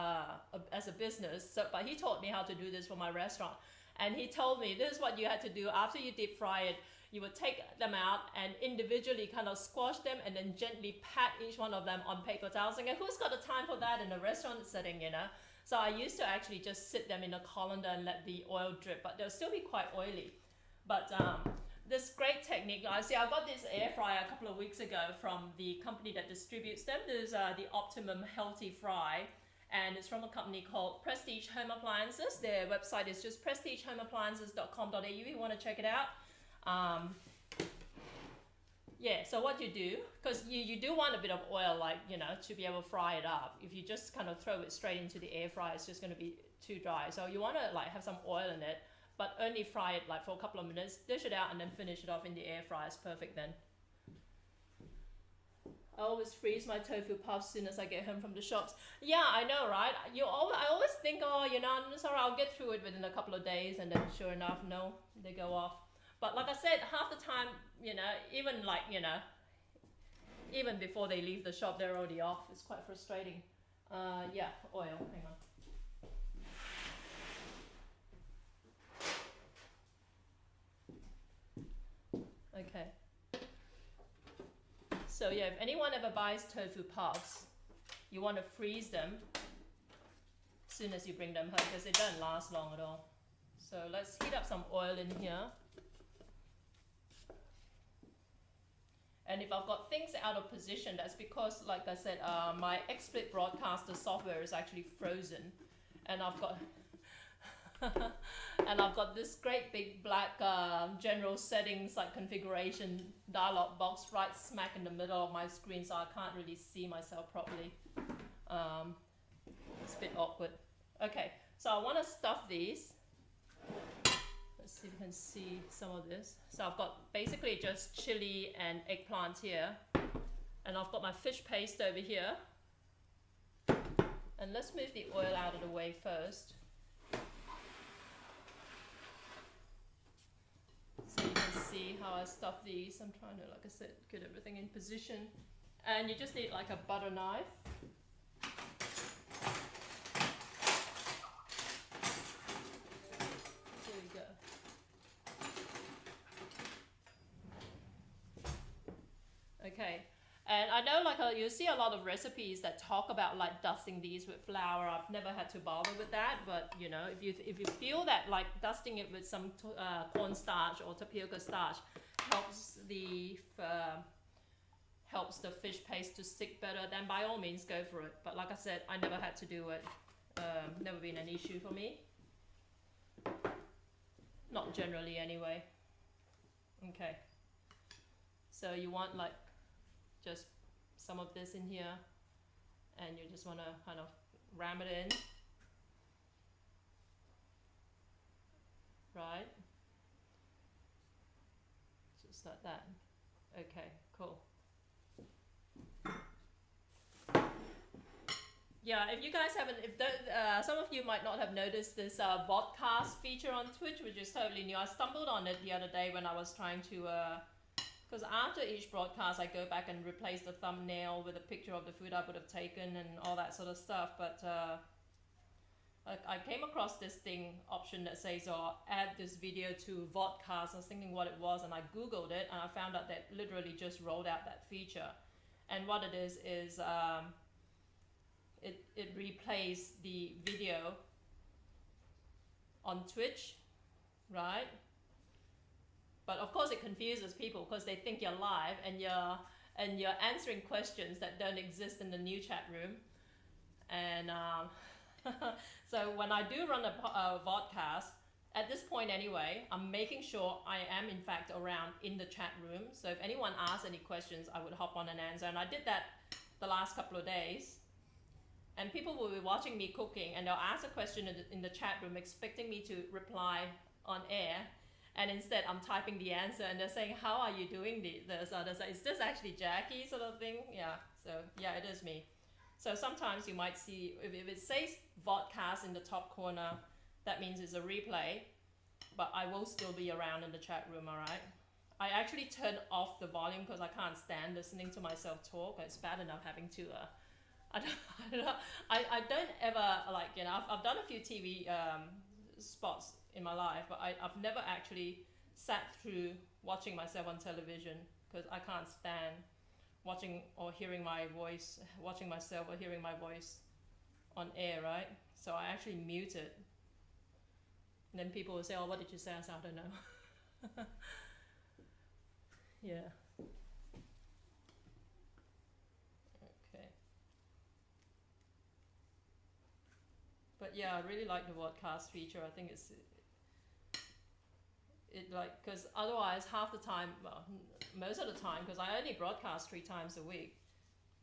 as a business. So, but he taught me how to do this for my restaurant. And he told me this is what you had to do after you deep fry it. You would take them out and individually kind of squash them and then gently pat each one of them on paper towels. And who's got the time for that in a restaurant setting, you know? So I used to actually just sit them in a colander and let the oil drip, but they'll still be quite oily. But this great technique, I got this air fryer a couple of weeks ago from the company that distributes them. There's the Optimum Healthy Fry, and it's from a company called Prestige Home Appliances. Their website is just prestigehomeappliances.com.au if you want to check it out. Yeah, so what you do, because you do want a bit of oil, like, you know, to be able to fry it up. If you just kind of throw it straight into the air fryer, it's just going to be too dry. So you want to like have some oil in it, but only fry it like for a couple of minutes, dish it out and then finish it off in the air fryer. It's perfect then. I always freeze my tofu puffs as soon as I get home from the shops. Yeah, I know, right? I always think, oh, you know, sorry, I'll get through it within a couple of days, and then sure enough, no, they go off. But like I said, half the time, you know, even like, you know, even before they leave the shop, they're already off. It's quite frustrating. Yeah, oil, hang on. Okay. So yeah, if anyone ever buys tofu puffs, you want to freeze them as soon as you bring them home, because they don't last long at all. So let's heat up some oil in here. And if I've got things out of position, that's because, like I said, my XSplit broadcaster software is actually frozen, and I've got and I've got this great big black general settings like configuration dialog box right smack in the middle of my screen, so I can't really see myself properly. It's a bit awkward. Okay, so I want to stuff these. Let's see if you can see some of this. So I've got basically just chili and eggplant here, and I've got my fish paste over here. And let's move the oil out of the way first, so you can see how I stuff these. I'm trying to, like I said, get everything in position. And you just need like a butter knife. Okay, and I know like you see a lot of recipes that talk about like dusting these with flour. I've never had to bother with that, but you know, if you feel that like dusting it with some cornstarch or tapioca starch helps the fish paste to stick better, then by all means go for it. But like I said, I never had to do it. Never been an issue for me. Not generally anyway. Okay. So you want like just some of this in here, and you just want to kind of ram it in, right? Just like that. Okay, cool. Yeah, if you guys haven't, some of you might not have noticed this vodcast feature on Twitch, which is totally new. I stumbled on it the other day when I was trying to because after each broadcast I go back and replace the thumbnail with a picture of the food I would have taken and all that sort of stuff. But I came across this option that says, oh, add this video to vodcast. I was thinking what it was, and I googled it, and I found out that literally just rolled out that feature. And what it is it replays the video on Twitch, right? But of course it confuses people because they think you're live and you're answering questions that don't exist in the new chat room. And so when I do run a vodcast, at this point anyway, I'm making sure I am in fact around in the chat room. So if anyone asks any questions, I would hop on and answer. And I did that the last couple of days. And people will be watching me cooking and they'll ask a question in the chat room expecting me to reply on air. And instead I'm typing the answer and they're saying, how are you doing this? Is this actually Jackie sort of thing? Yeah, so yeah, it is me. So sometimes you might see, if it says vodcast in the top corner, that means it's a replay, but I will still be around in the chat room, all right? I actually turn off the volume because I can't stand listening to myself talk. It's bad enough having to, I don't ever, like, you know, I've done a few TV spots in my life, but I've never actually sat through watching myself on television because I can't stand watching or hearing my voice, watching myself or hearing my voice on air, right? So I actually mute it. And then people will say, oh, what did you say? I said, I don't know. Yeah. Okay. But yeah, I really like the vodcast feature. I think it like, because otherwise half the time, well, most of the time, because I only broadcast 3 times a week,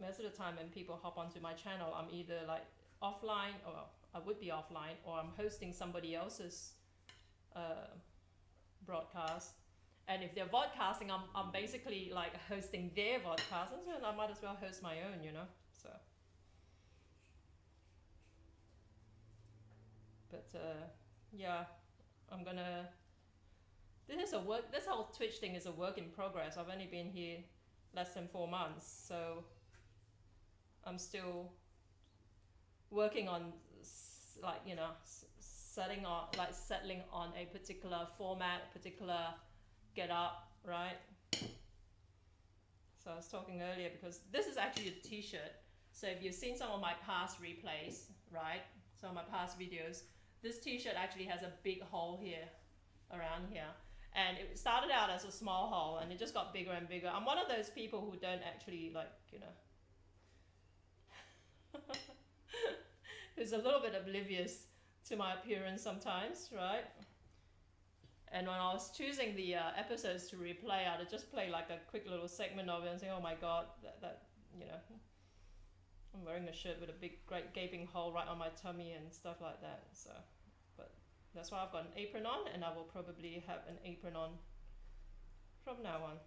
most of the time when people hop onto my channel, I'm either like offline, or I would be offline, or I'm hosting somebody else's broadcast. And if they're vodcasting, I'm basically like hosting their vodcast, and I might as well host my own, you know. So, but yeah, I'm gonna. This whole Twitch thing is a work in progress. I've only been here less than 4 months, so I'm still working on, like, you know, settling on a particular format, particular get up, right? So I was talking earlier because this is actually a t-shirt. So if you've seen some of my past replays, right? Some of my past videos, this t-shirt actually has a big hole here, around here. And it started out as a small hole and it just got bigger and bigger. I'm one of those people who don't actually, like, you know, who's a little bit oblivious to my appearance sometimes, right? And when I was choosing the episodes to replay, I'd just play like a quick little segment of it and say, oh my God, that you know, I'm wearing a shirt with a big, great gaping hole right on my tummy and stuff like that. So, but that's why I've got an apron on, and I will probably have an apron on from now on.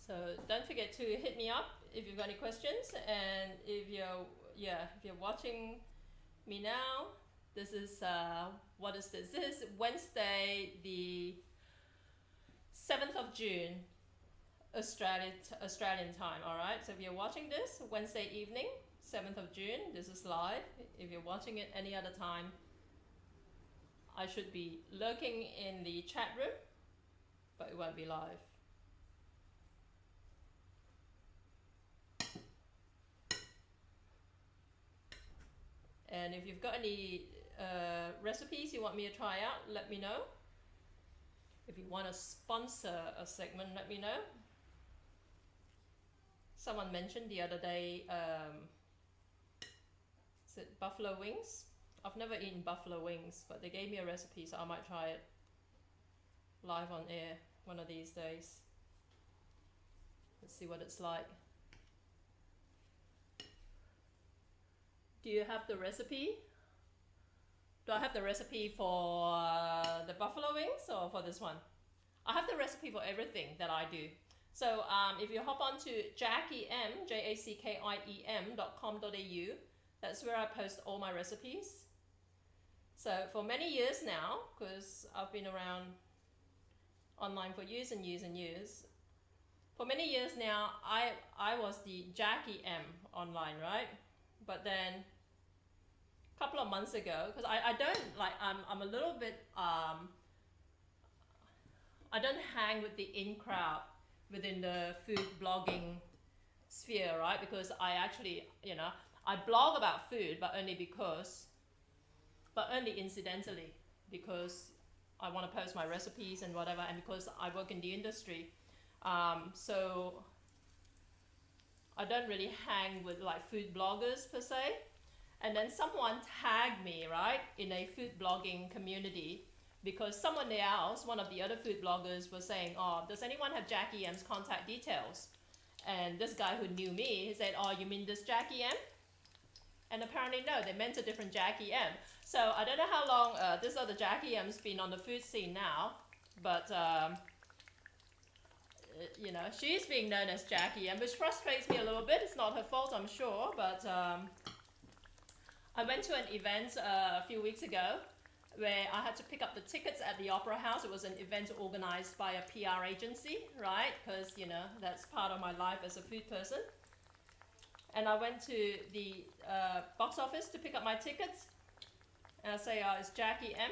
So don't forget to hit me up if you've got any questions, and if you're watching me now, this is what is this? This is Wednesday, the 7th of June, Australian time. All right. So if you're watching this Wednesday evening, 7th of June, this is live. If you're watching it any other time, I should be lurking in the chat room, but it won't be live. And if you've got any recipes you want me to try out, let me know. If you want to sponsor a segment, let me know. Someone mentioned the other day, is it buffalo wings? I've never eaten buffalo wings, but they gave me a recipe, so I might try it live on air one of these days. Let's see what it's like. Do you have the recipe? Do I have the recipe for the buffalo wings or for this one? I have the recipe for everything that I do. So if you hop on to JackieM, JACKIEM.com.au, that's where I post all my recipes. So for many years now, because I've been around online for years and years and years, for many years now, I was the Jackie M online, right? But then a couple of months ago, because I don't like, I'm a little bit, I don't hang with the in crowd within the food blogging sphere, right? Because I actually, you know, I blog about food, but only incidentally, because I want to post my recipes and whatever, and because I work in the industry. So I don't really hang with like food bloggers per se. And then someone tagged me, right, in a food blogging community, because someone else, one of the other food bloggers, was saying, oh, does anyone have Jackie M's contact details? And this guy who knew me, he said, oh, you mean this Jackie M? And apparently no, they meant a different Jackie M. So I don't know how long this other Jackie M's been on the food scene now, but you know, she's being known as Jackie M, which frustrates me a little bit. It's not her fault, I'm sure, but I went to an event a few weeks ago where I had to pick up the tickets at the Opera House. It was an event organized by a PR agency, right? Because, you know, that's part of my life as a food person. And I went to the box office to pick up my tickets. And I say, it's Jackie M.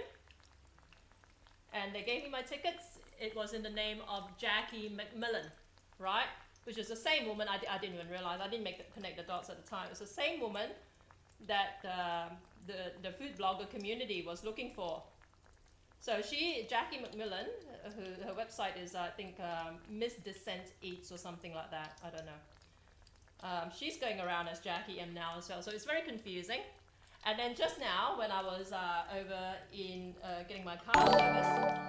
And they gave me my tickets. It was in the name of Jackie McMillan, right? Which is the same woman, I didn't even realize, I didn't connect the dots at the time. It was the same woman that the food blogger community was looking for. So Jackie McMillan, her website is, I think, Miss Descent Eats or something like that, I don't know. She's going around as Jackie M now as well, so it's very confusing. And then just now, when I was over in getting my car serviced,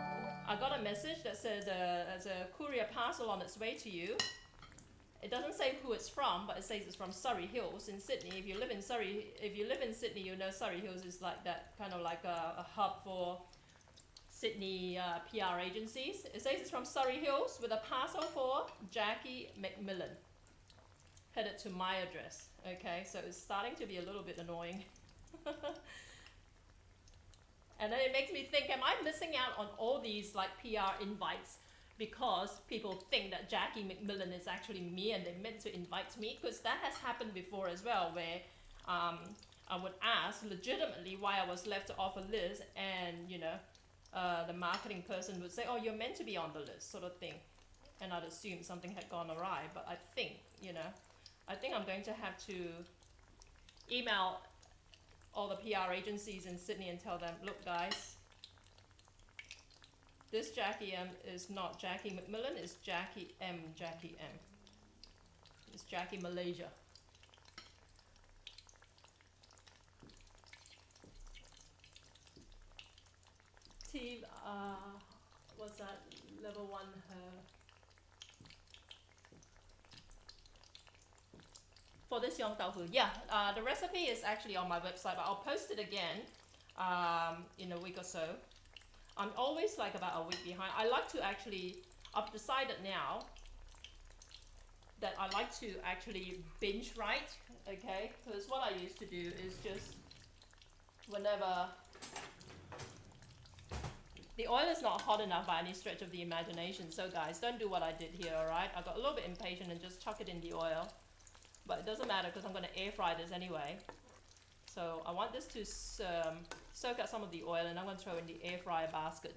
I got a message that says there's a courier parcel on its way to you. It doesn't say who it's from, but it says it's from Surrey Hills in Sydney. If you live in Sydney, you know Surrey Hills is like that, kind of like a hub for Sydney PR agencies. It says it's from Surrey Hills with a parcel for Jackie McMillan, headed to my address. Okay, so it's starting to be a little bit annoying. And then it makes me think, am I missing out on all these like PR invites because people think that Jackie McMillan is actually me and they meant to invite me? Because that has happened before as well, where I would ask legitimately why I was left off a list, and you know, the marketing person would say, oh, you're meant to be on the list, sort of thing. And I'd assume something had gone awry. But I think, you know, I think I'm going to have to email all the PR agencies in Sydney and tell them, look guys, this Jackie M is not Jackie McMillan, it's Jackie M. It's Jackie Malaysia. What's that? Level 1 for this Yong tofu. Yeah, the recipe is actually on my website, but I'll post it again in a week or so. I'm always like about a week behind. I like to actually, I've decided now that I like to actually binge write, okay? Because what I used to do is just whenever the oil is not hot enough by any stretch of the imagination. So guys, don't do what I did here, alright? I got a little bit impatient and just chuck it in the oil. But it doesn't matter because I'm going to air fry this anyway. So I want this to soak up some of the oil, and I'm going to throw in the air fryer basket.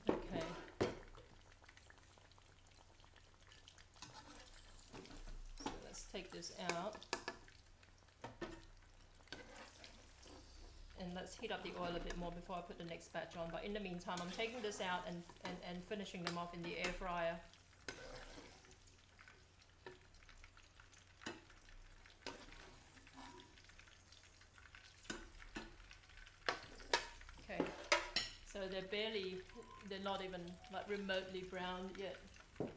Okay. So let's take this out. And let's heat up the oil a bit more before I put the next batch on. But in the meantime, I'm taking this out and finishing them off in the air fryer. Okay, so they're not even like remotely browned yet. Let's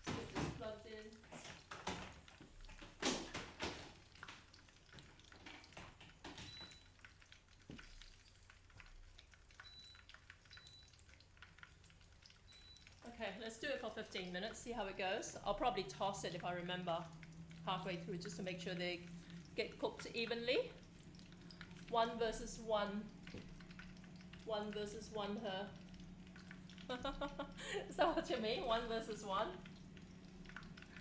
get this plugged in. Okay, let's do it for 15 minutes, see how it goes. I'll probably toss it if I remember halfway through, just to make sure they get cooked evenly. 1 versus 1. 1 versus 1 her. Is that what you mean? 1 versus 1?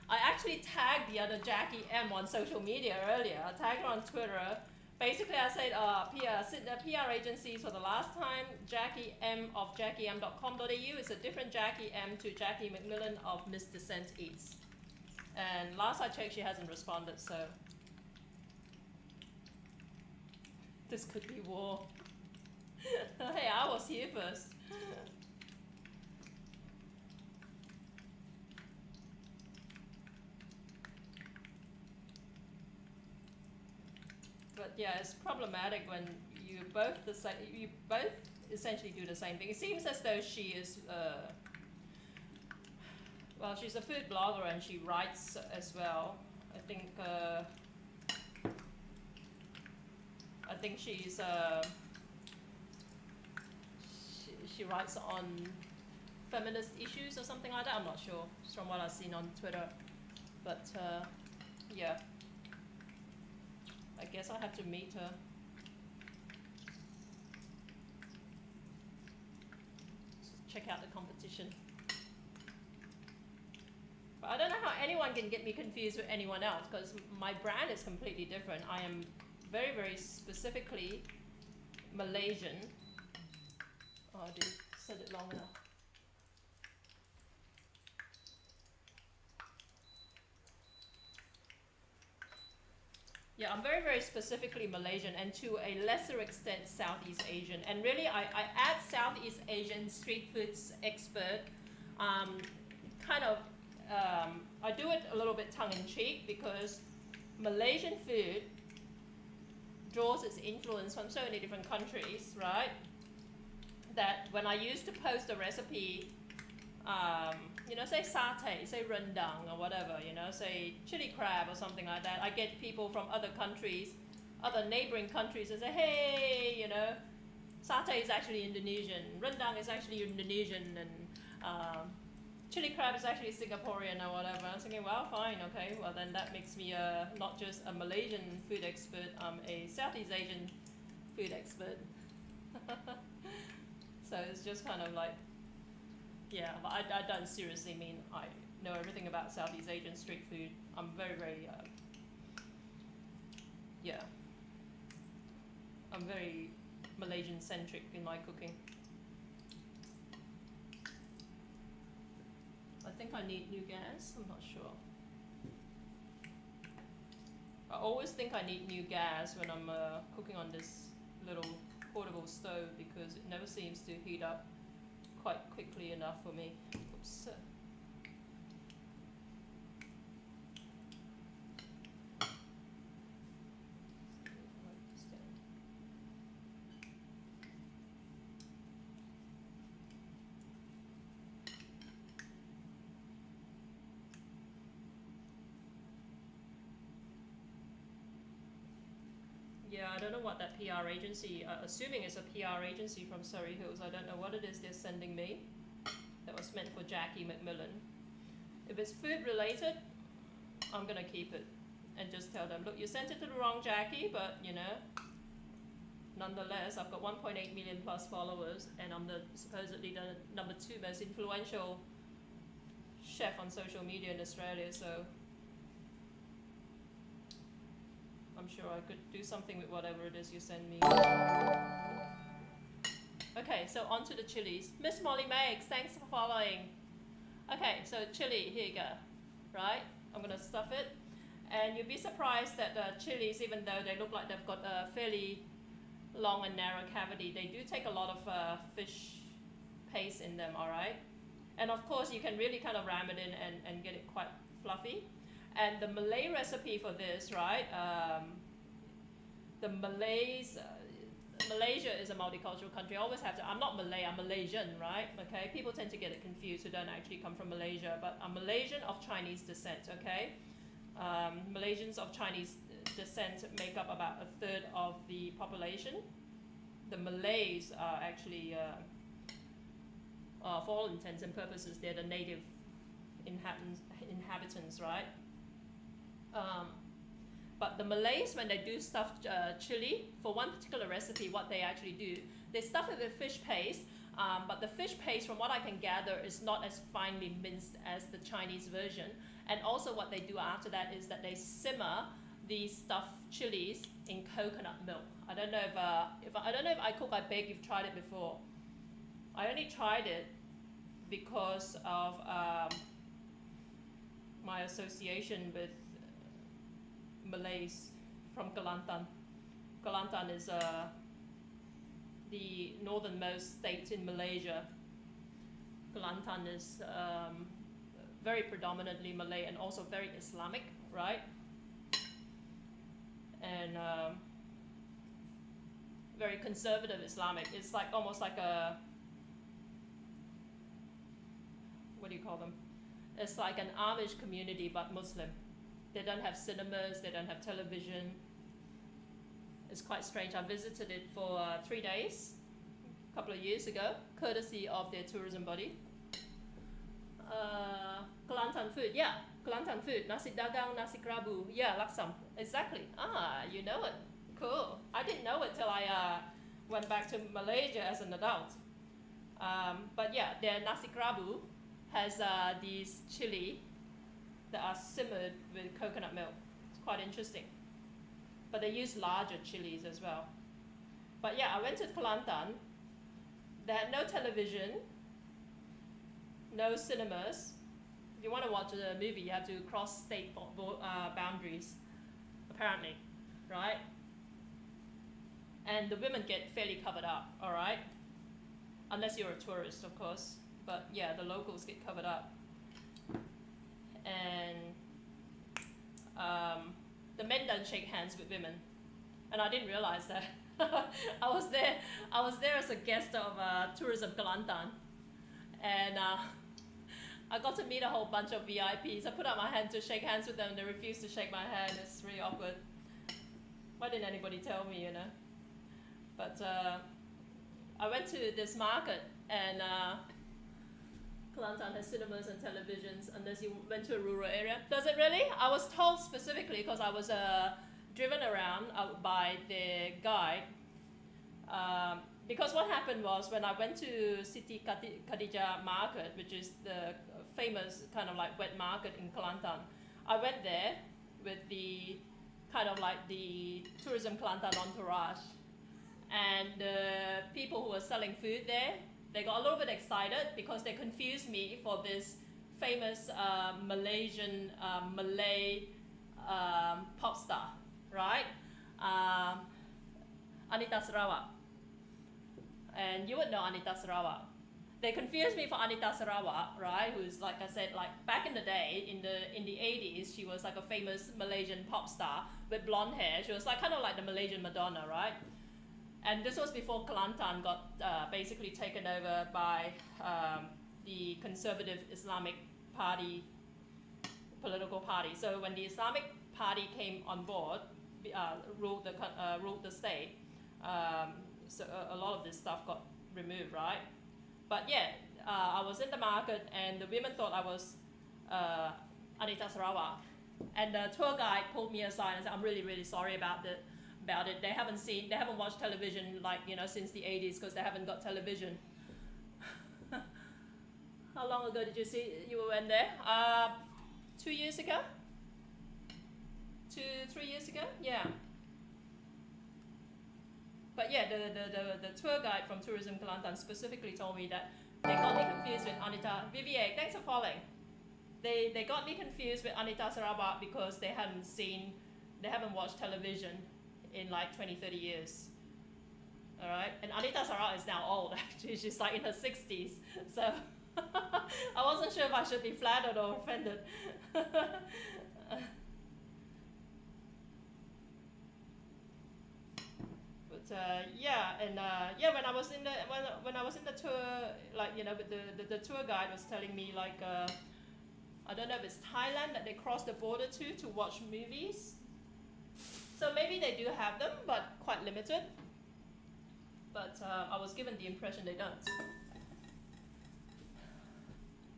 I actually tagged the other Jackie M on social media earlier. I tagged her on Twitter. Basically, I said, PR agencies for the last time, Jackie M of JackieM.com.au is a different Jackie M to Jackie McMillan of Miss Descent Eats. And last I checked, she hasn't responded, so this could be war. Hey, I was here first. But yeah, it's problematic when you both essentially do the same thing. It seems as though she is, well, she's a food blogger and she writes as well. I think she's she writes on feminist issues or something like that. I'm not sure. It's from what I've seen on Twitter, but yeah. I guess I have to meet her. Just check out the competition. But I don't know how anyone can get me confused with anyone else, because my brand is completely different. I am very, very specifically Malaysian. Oh, I didn't set it long enough. Yeah, I'm very, very specifically Malaysian, and to a lesser extent Southeast Asian. And really, I add Southeast Asian street foods expert. I do it a little bit tongue-in-cheek, because Malaysian food draws its influence from so many different countries, right? That when I used to post a recipe, you know, say satay, say rendang or whatever, you know, say chili crab or something like that, I get people from other countries, other neighboring countries, and say, hey, you know, satay is actually Indonesian, rendang is actually Indonesian, and chili crab is actually Singaporean or whatever. I was thinking, well, fine, okay, well then that makes me not just a Malaysian food expert, I'm a Southeast Asian food expert. So it's just kind of like, yeah, but I don't seriously mean I know everything about Southeast Asian street food. I'm very, very, yeah, I'm very Malaysian-centric in my cooking. I think I need new gas, I'm not sure. I always think I need new gas when I'm cooking on this little portable stove, because it never seems to heat up quite quickly enough for me. Oops. Yeah, I don't know what that PR agency, assuming it's a PR agency from Surrey Hills, I don't know what it is they're sending me that was meant for Jackie McMillan. If it's food related, I'm gonna keep it and just tell them, look, you sent it to the wrong Jackie, but you know, nonetheless, I've got 1.8 million plus followers, and I'm supposedly the #2 most influential chef on social media in Australia, so I'm sure I could do something with whatever it is you send me. Okay, so on to the chilies. Miss Molly Megs, thanks for following. Okay, so chili, here you go. Right, I'm gonna stuff it. And you'd be surprised that chilies, even though they look like they've got a fairly long and narrow cavity, they do take a lot of fish paste in them, all right? And of course, you can really kind of ram it in and get it quite fluffy. And the Malay recipe for this, right? Malaysia is a multicultural country. I always have to, I'm not Malay, I'm Malaysian, right? Okay, people tend to get it confused who don't actually come from Malaysia, but I'm Malaysian of Chinese descent, okay? Malaysians of Chinese descent make up about 1/3 of the population. The Malays are actually for all intents and purposes, they're the native inhabitants, right? But the Malays, when they do stuffed chili, for one particular recipe, what they actually do, they stuff it with fish paste, but the fish paste, from what I can gather, is not as finely minced as the Chinese version. And also what they do after that is that they simmer these stuffed chilies in coconut milk. I don't know if I cook, I bake, you've tried it before. I only tried it because of my association with Malays from Kelantan. Kelantan is the northernmost state in Malaysia. Kelantan is very predominantly Malay and also very Islamic, right? And very conservative Islamic. It's like almost like a, what do you call them? It's like an Amish community but Muslim. They don't have cinemas, they don't have television. It's quite strange. I visited it for 3 days a couple of years ago, courtesy of their tourism body. Kelantan food, yeah, Kelantan food. Nasi dagang, nasi kerabu, yeah, laksam, exactly. Ah, you know it, cool. I didn't know it till I went back to Malaysia as an adult. But yeah, their nasi kerabu has these chili that are simmered with coconut milk. It's quite interesting. But they use larger chilies as well. But yeah, I went to Kelantan. They had no television, no cinemas. If you want to watch a movie, you have to cross state boundaries, apparently, right? And the women get fairly covered up, all right? Unless you're a tourist, of course. But yeah, the locals get covered up. And the men don't shake hands with women. And I didn't realize that. I was there as a guest of Tourism Kelantan. And I got to meet a whole bunch of VIPs. I put out my hand to shake hands with them, and they refused to shake my hand. It's really awkward. Why didn't anybody tell me, you know? But I went to this market, and Kelantan has cinemas and televisions unless you went to a rural area. Does it really? I was told specifically because I was driven around by the guide. Because what happened was when I went to Siti Khadijah market, which is the famous kind of like wet market in Kelantan, I went there with the kind of like the Tourism Kelantan entourage. And the people who were selling food there, they got a little bit excited because they confused me for this famous Malaysian Malay pop star, right? Anita Sarawak. And you would know Anita Sarawak. They confused me for Anita Sarawak, right? Who's, like I said, like back in the day, in the 80s, she was like a famous Malaysian pop star with blonde hair. She was like kind of like the Malaysian Madonna, right? And this was before Kelantan got basically taken over by the conservative Islamic party, political party. So when the Islamic party came on board, ruled the state, so a lot of this stuff got removed, right? But yeah, I was in the market, and the women thought I was Anita Sarawak. And the tour guide pulled me aside and said, "I'm really, really sorry about it. They haven't watched television like, you know, since the 80s because they haven't got television." How long ago did you went there? 2 years ago? 3 years ago? Yeah. But yeah, the tour guide from Tourism Kelantan specifically told me that they got me confused with Anita. Vivier, thanks for following. They got me confused with Anita Sarawak because they haven't watched television in like 20-30 years. All right, and Anita Sarawak is now old. Actually, she's like in her 60s. So I wasn't sure if I should be flattered or offended. Yeah, and yeah, when I was in the tour, like, you know, with the tour guide was telling me like I don't know if it's Thailand that they cross the border to watch movies. So maybe they do have them, but quite limited. But I was given the impression they don't.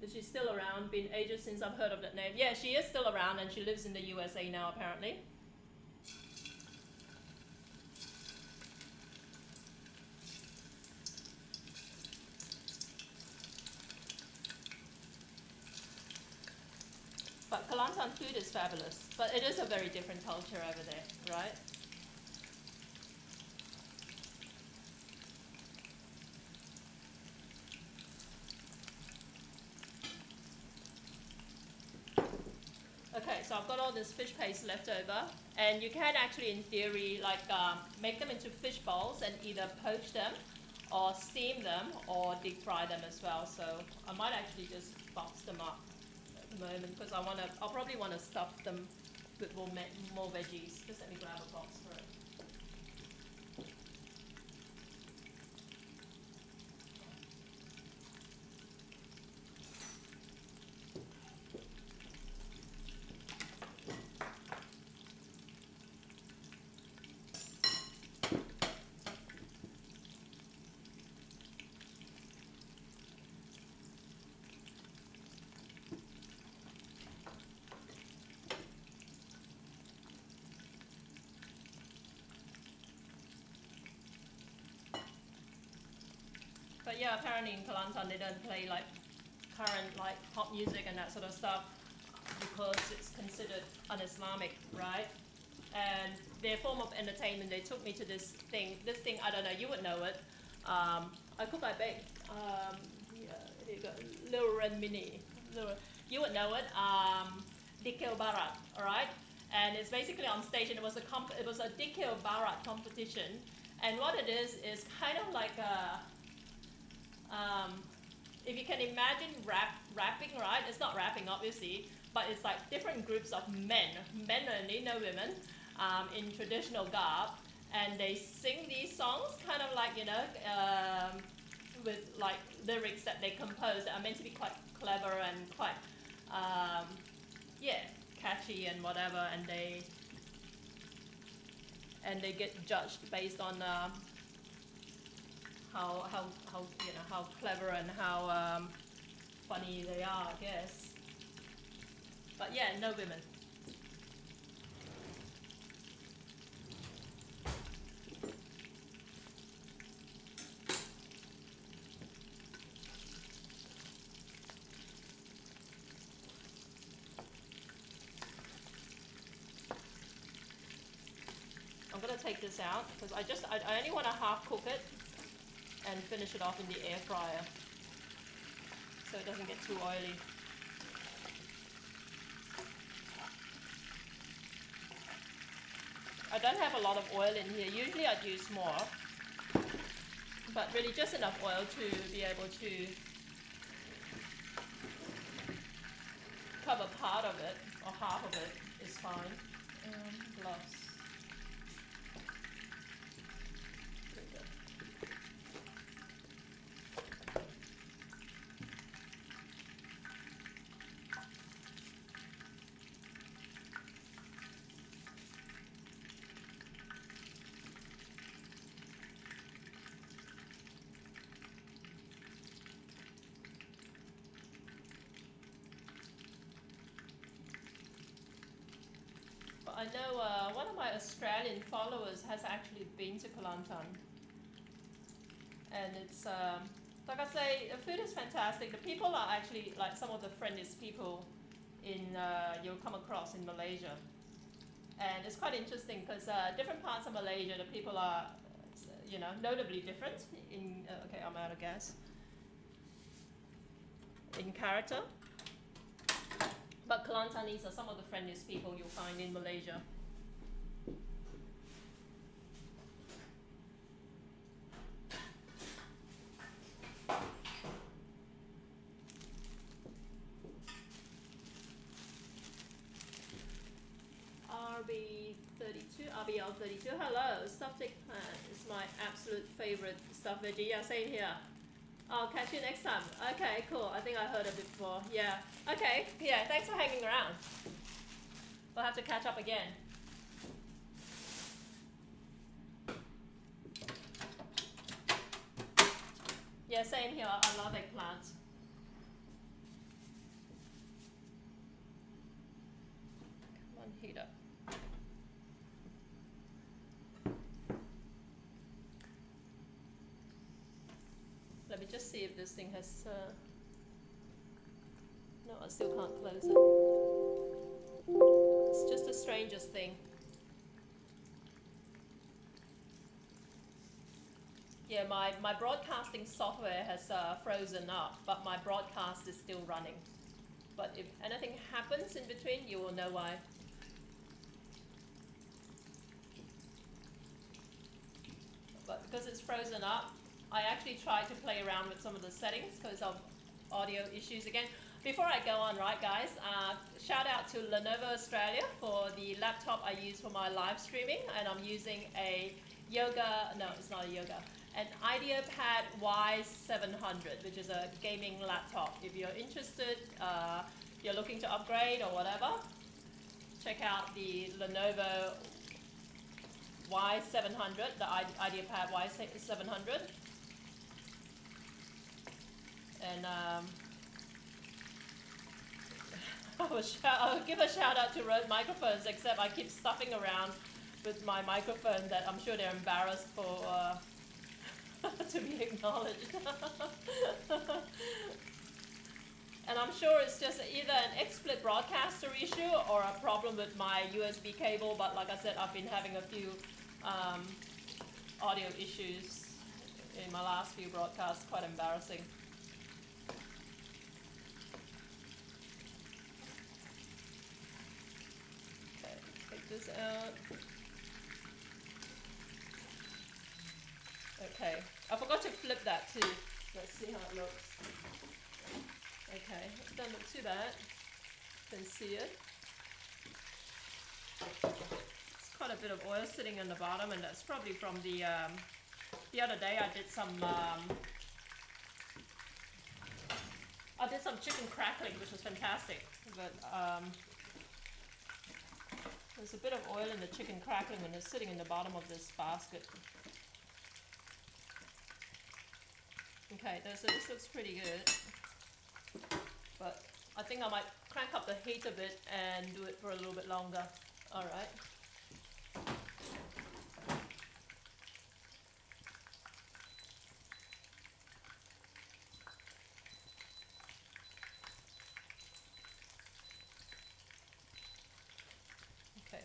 Is she still around? Been ages since I've heard of that name. Yeah, she is still around and she lives in the USA now apparently. But Kelantan food is fabulous. But it is a very different culture over there, right? Okay, so I've got all this fish paste left over, and you can actually, in theory, like make them into fish balls and either poach them, or steam them, or deep fry them as well. So I might actually just box them up at the moment because I'll probably want to stuff them with more veggies. Just let me grab a box for it. But yeah, apparently in Kelantan they don't play like current like pop music and that sort of stuff because it's considered un-Islamic, right? And their form of entertainment, they took me to this thing, I don't know, you would know it. I cook, I bake. Yeah, here you go, Little Red Mini. You would know it. Dikil Barat, alright? And it's basically on stage, and it was a Dikil Barat competition. And what it is kind of like a, if you can imagine rapping, right? It's not rapping, obviously, but it's like different groups of men only, no women, in traditional garb, and they sing these songs, kind of like, you know, with like lyrics that they compose that are meant to be quite clever and quite, yeah, catchy and whatever, and they get judged based on how you know, how clever and how funny they are, I guess. But yeah, no women. I'm gonna take this out because I only want to half cook it and finish it off in the air fryer so it doesn't get too oily. I don't have a lot of oil in here. Usually I'd use more, but really just enough oil to be able to cover part of it, or half of it is fine. Gloves. I know one of my Australian followers has actually been to Kelantan, and it's like I say, the food is fantastic. The people are actually like some of the friendliest people you'll come across in Malaysia, and it's quite interesting because different parts of Malaysia, the people are, you know, notably different in okay, I'm out of gas, in character. But Kelantanese are some of the friendliest people you'll find in Malaysia. RBL32, hello. Stuffed eggplant is my absolute favorite stuffed veggie. Yeah, same here. I'll catch you next time. Okay, cool. I think I heard of it before. Yeah. Okay. Yeah, thanks for hanging around. We'll have to catch up again. Yeah, same here. I love eggplant. Let me just see if this thing has... No, I still can't close it. It's just the strangest thing. Yeah, my broadcasting software has frozen up, but my broadcast is still running. But if anything happens in between, you will know why. But because it's frozen up, I actually tried to play around with some of the settings because of audio issues again. Before I go on, right guys, shout out to Lenovo Australia for the laptop I use for my live streaming, and I'm using a no, it's not a an IdeaPad Y700, which is a gaming laptop. If you're interested, you're looking to upgrade or whatever, check out the Lenovo Y700, the IdeaPad Y700. And I'll give a shout out to Rode Microphones, except I keep stuffing around with my microphone that I'm sure they're embarrassed for to be acknowledged. And I'm sure it's just either an XSplit broadcaster issue or a problem with my USB cable, but like I said, I've been having a few audio issues in my last few broadcasts, quite embarrassing. Okay, take this out. Okay, I forgot to flip that too. Let's see how it looks. Okay, it doesn't look too bad. You can see it. It's quite a bit of oil sitting in the bottom, and that's probably from the other day I did some chicken crackling, which was fantastic. But there's a bit of oil in the chicken crackling when it's sitting in the bottom of this basket. Okay, so this looks pretty good, but I think I might crank up the heat a bit and do it for a little bit longer. All right. Okay.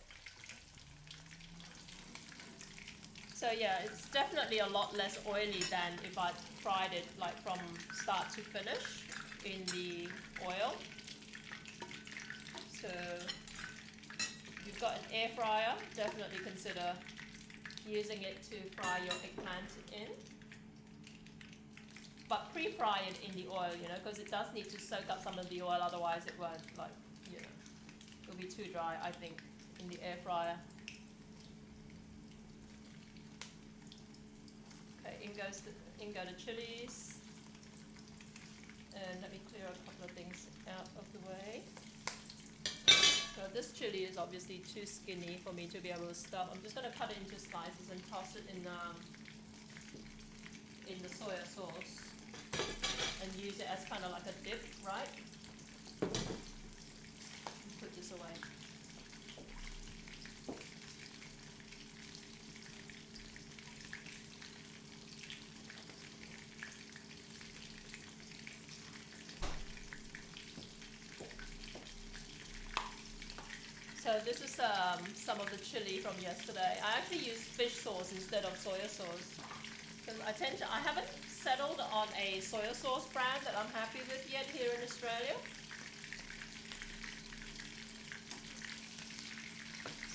So yeah, it's definitely a lot less oily than if I fried it like from start to finish in the oil. So if you've got an air fryer, definitely consider using it to fry your eggplant in. But pre-fry it in the oil, you know, because it does need to soak up some of the oil, otherwise it won't, like, you know, it'll be too dry, I think, in the air fryer. Okay, in go the chilies. And let me clear a couple of things out of the way. So this chili is obviously too skinny for me to be able to stuff. I'm just going to cut it into slices and toss it in the soy sauce and use it as kind of like a dip, right? Put this away. So this is some of the chili from yesterday. I actually used fish sauce instead of soy sauce. Because I haven't settled on a soy sauce brand that I'm happy with yet here in Australia.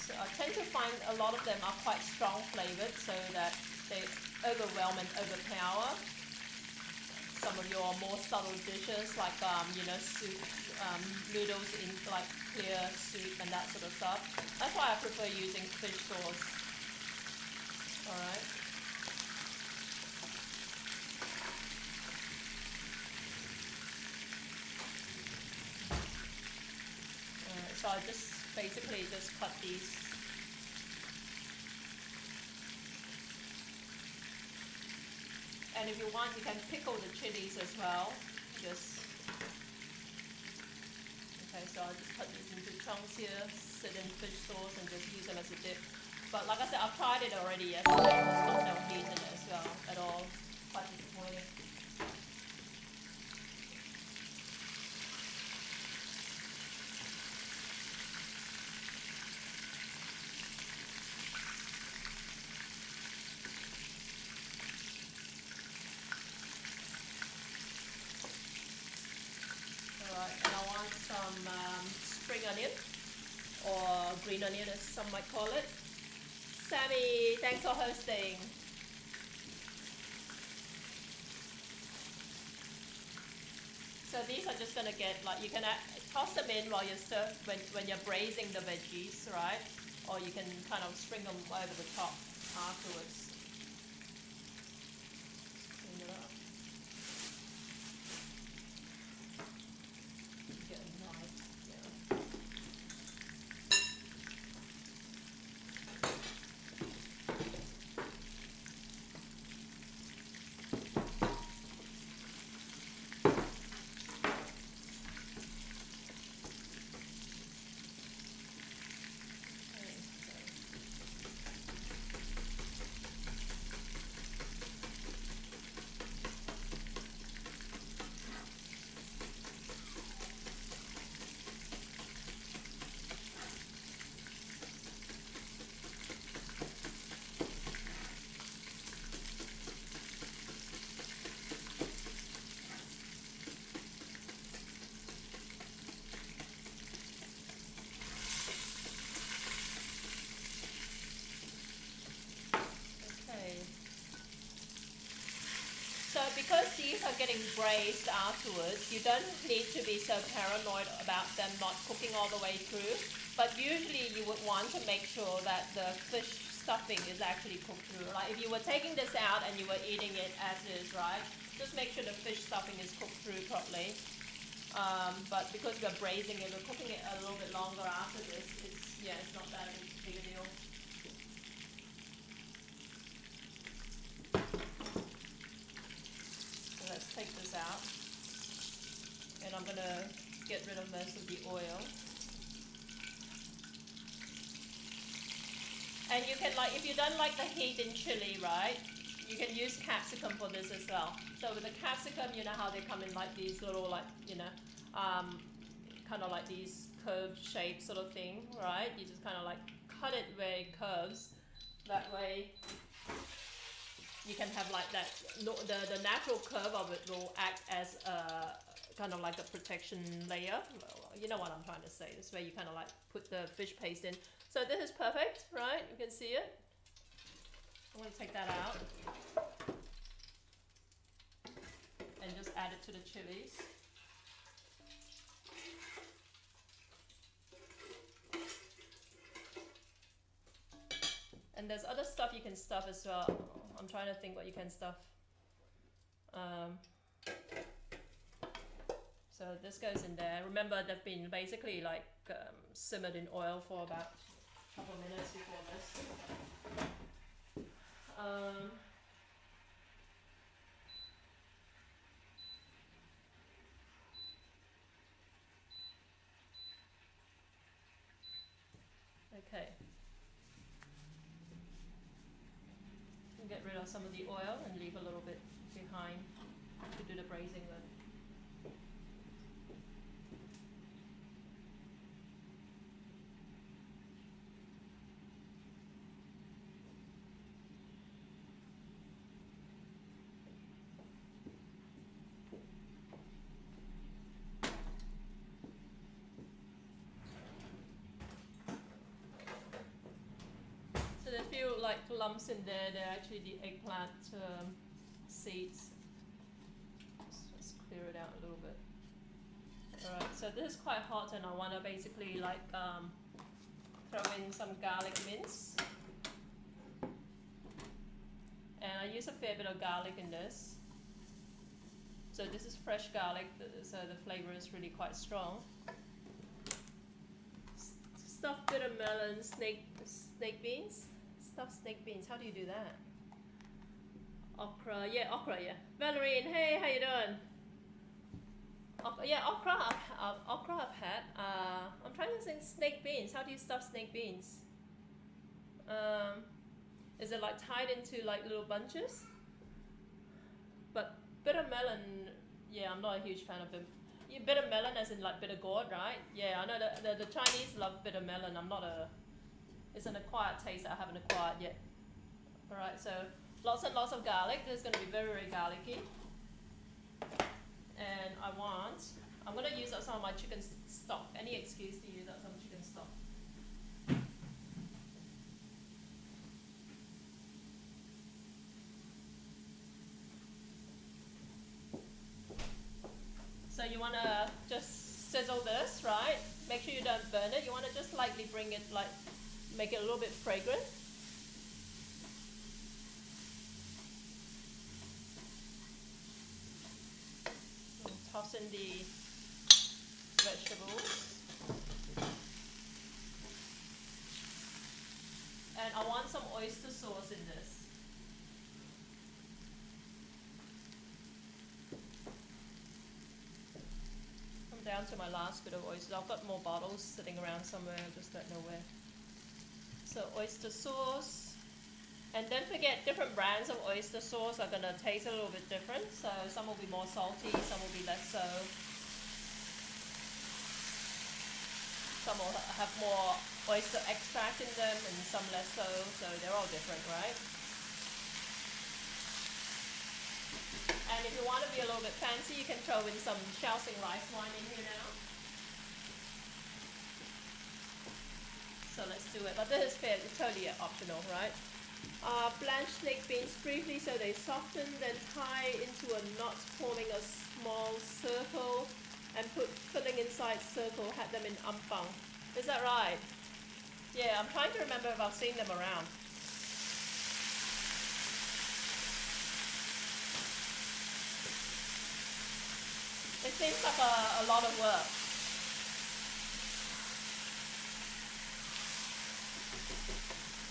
So I tend to find a lot of them are quite strong flavored, so that they overwhelm and overpower some of your more subtle dishes, like you know, soup, noodles in like clear soup and that sort of stuff. That's why I prefer using fish sauce. All right. So I just basically just cut these. And if you want, you can pickle the chilies as well. Just okay. So I just cut these into chunks here, sit in fish sauce, and just use them as a dip. But like I said, I've tried it already yesterday. There's got no heat in it as well at all. Quite disappointing. some spring onion, or green onion as some might call it. Sammy, thanks for hosting. So these are just gonna get like, you can toss them in while you're when you're braising the veggies, right? Or you can kind of string them over the top afterwards. Clean it up. Get a knife. Yeah. So because these are getting braised afterwards, you don't need to be so paranoid about them not cooking all the way through. But usually you would want to make sure that the fish stuffing is actually cooked through. Like if you were taking this out and you were eating it as is, right? Just make sure the fish stuffing is cooked through properly. But because we're braising it, we're cooking it a little bit longer after this, it's not that big a deal. Let's take this out, and I'm gonna get rid of most of the oil. And you can, like, if you don't like the heat in chili, right, you can use capsicum for this as well. So with the capsicum, you know how they come in like these little, like, you know, kind of like these curved shape sort of thing, right? You just kind of like cut it where it curves. That way you can have like that, the natural curve of it will act as a kind of like a protection layer. You know what I'm trying to say. This way you kind of like put the fish paste in. So this is perfect, right? You can see it. I'm going to take that out and just add it to the chilies. And there's other stuff you can stuff as well. I'm trying to think what you can stuff. So this goes in there. Remember, they've been basically like simmered in oil for about a couple of minutes before this. Okay. Get rid of some of the oil and leave a little bit behind to do the braising with. So there are a few like lumps in there. They're actually the eggplant seeds. Let's clear it out a little bit. Alright, so this is quite hot and I want to basically like throw in some garlic mince. And I use a fair bit of garlic in this. So this is fresh garlic, so the flavor is really quite strong. Stuffed bitter melon, snake beans. Stuffed snake beans, how do you do that? Okra, yeah. Valerie, hey, how you doing? Yeah, okra I've had. I'm trying to think snake beans. How do you stuff snake beans? Is it like tied into like little bunches? But bitter melon, yeah, I'm not a huge fan of them. Yeah, bitter melon as in like bitter gourd, right? Yeah, I know the Chinese love bitter melon. It's an acquired taste that I haven't acquired yet. Alright, so lots and lots of garlic. This is going to be very, very garlicky. And I'm going to use up some of my chicken stock. Any excuse to use up some chicken stock. So you want to just sizzle this, right? Make sure you don't burn it. You want to just lightly bring it, like, make it a little bit fragrant. And toss in the vegetables. And I want some oyster sauce in this. Down to my last bit of oysters. I've got more bottles sitting around somewhere, I just don't know where. So oyster sauce. And don't forget, different brands of oyster sauce are going to taste a little bit different. So some will be more salty, some will be less so. Some will have more oyster extract in them and some less so. So they're all different, right? And if you want to be a little bit fancy, you can throw in some Shaoxing rice wine in here now. So let's do it. But this is fairly totally optional, right? Blanch snake beans briefly so they soften, then tie into a knot, forming a small circle, and put filling inside circle. Had them in ampang. Is that right? Yeah, I'm trying to remember if I've seen them around. It seems like a lot of work.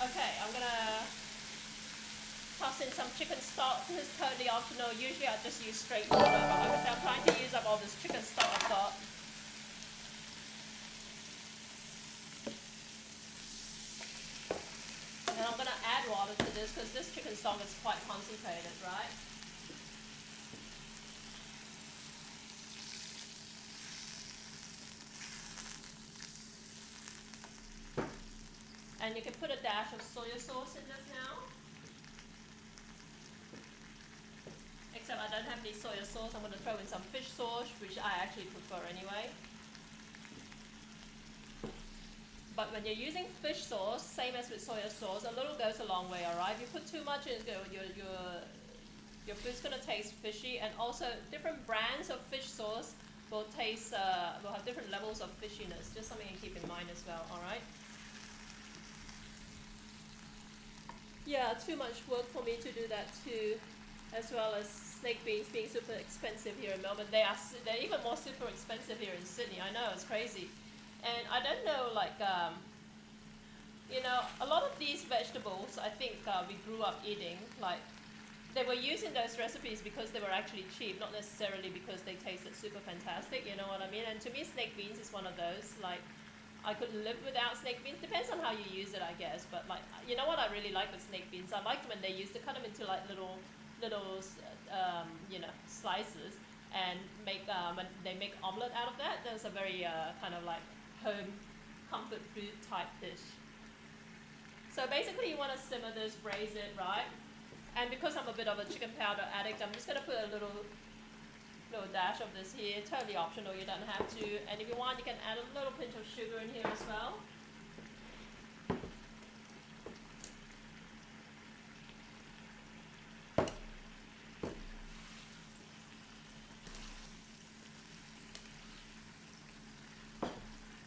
Okay, I'm gonna toss in some chicken stock. This is totally optional. Usually I just use straight water, but like I said, I'm trying to use up all this chicken stock I've got. And I'm gonna add water to this because this chicken stock is quite concentrated, right? And you can put a dash of soy sauce in this now. Except I don't have any soy sauce, I'm going to throw in some fish sauce, which I actually prefer anyway. But when you're using fish sauce, same as with soy sauce, a little goes a long way, alright? If you put too much in, your food's going to taste fishy, and also different brands of fish sauce will taste, will have different levels of fishiness. Just something to keep in mind as well, alright? Yeah, too much work for me to do that too, as well as snake beans being super expensive here in Melbourne. They're even more super expensive here in Sydney. I know, it's crazy. And I don't know, like, you know, a lot of these vegetables, I think we grew up eating, like, they were using those recipes because they were actually cheap, not necessarily because they tasted super fantastic, you know what I mean? And to me, snake beans is one of those, like, I could live without snake beans. Depends on how you use it, I guess. But like, you know what I really like with snake beans? I liked when they used to cut them into like little, you know, slices, and make when they make omelette out of that. That's a very kind of like home comfort food type dish. So basically, you want to simmer this, braise it, right? And because I'm a bit of a chicken powder addict, I'm just gonna put a little dash of this here, totally optional, you don't have to. And if you want, you can add a little pinch of sugar in here as well.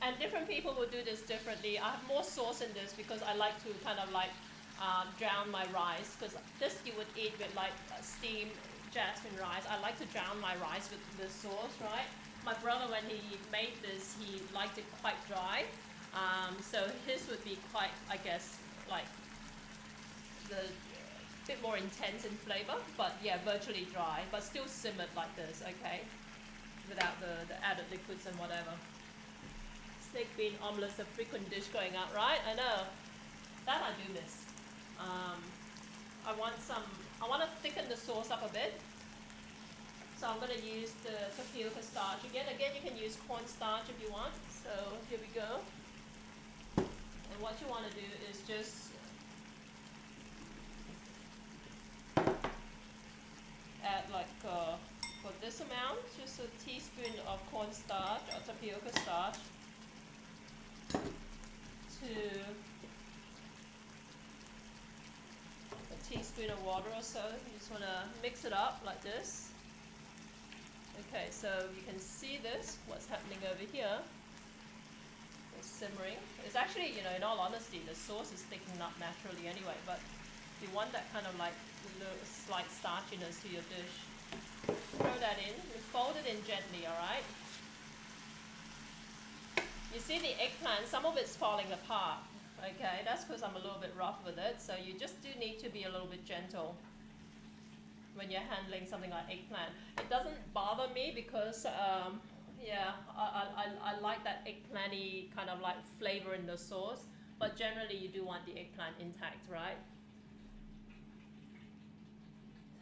And different people will do this differently. I have more sauce in this because I like to kind of like drown my rice, because this you would eat with like steamed jasmine rice. I like to drown my rice with the sauce, right? My brother, when he made this, he liked it quite dry. So his would be quite, I guess, like the bit more intense in flavor, but yeah, virtually dry, but still simmered like this, okay? Without the added liquids and whatever. Snake bean omelets, a frequent dish going out, right? I know. That I do miss. I want to thicken the sauce up a bit. So I'm going to use the tapioca starch again. Again, you can use cornstarch if you want. So here we go. And what you want to do is just add like for this amount. down just a teaspoon of cornstarch or tapioca starch to a teaspoon of water or so. You just want to mix it up like this. Okay, so you can see this, what's happening over here. It's simmering. It's actually, you know, in all honesty, the sauce is thickening up naturally anyway, but if you want that kind of like slight starchiness to your dish, throw that in. Fold it in gently, alright? You see the eggplant, some of it's falling apart. Okay, that's because I'm a little bit rough with it, so you just do need to be a little bit gentle when you're handling something like eggplant. It doesn't bother me because, yeah, I like that eggplant-y kind of like flavor in the sauce, but generally you do want the eggplant intact, right?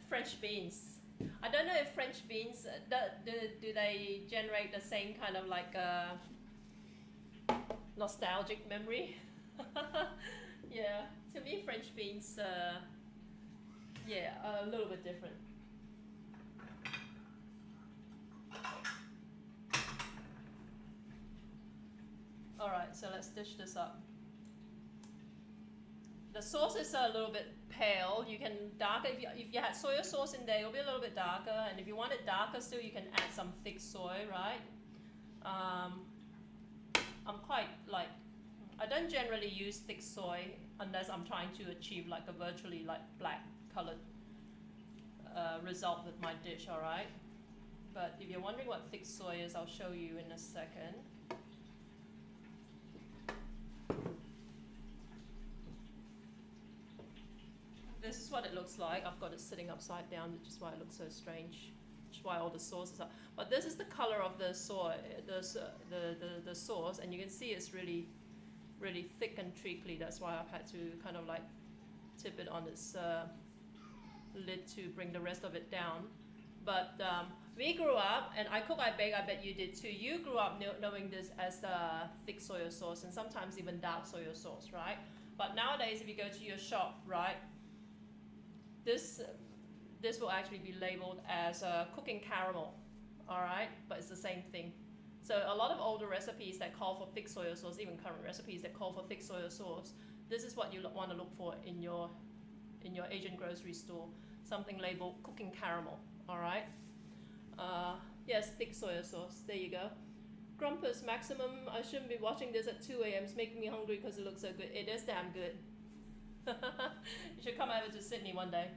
French beans. I don't know if French beans, do they generate the same kind of like nostalgic memory? Yeah, to me French beans, yeah, a little bit different. Alright, so let's dish this up. The sauce is a little bit pale. You can darker, if you had soy sauce in there, it'll be a little bit darker, and if you want it darker still, you can add some thick soy, right? I'm quite like, I don't generally use thick soy unless I'm trying to achieve like a virtually like black colored result with my dish, alright? But if you're wondering what thick soy is, I'll show you in a second. This is what it looks like. I've got it sitting upside down, which is why it looks so strange. Which is why all the sauces are. But this is the color of the soy, the sauce, and you can see it's really, really thick and treacly. That's why I've had to kind of like tip it on its lid to bring the rest of it down. But we grew up, and I cook, I bake, I bet you did too. You grew up knowing this as thick soy sauce, and sometimes even dark soy sauce, right? But nowadays, if you go to your shop, right, this will actually be labeled as cooking caramel, all right? But it's the same thing. So a lot of older recipes that call for thick soy sauce, even current recipes that call for thick soy sauce, this is what you want to look for in your Asian grocery store. Something labeled cooking caramel, all right? Yes, thick soy sauce. There you go. Grumpus maximum. I shouldn't be watching this at 2 a.m. It's making me hungry because it looks so good. It is damn good. You should come over to Sydney one day.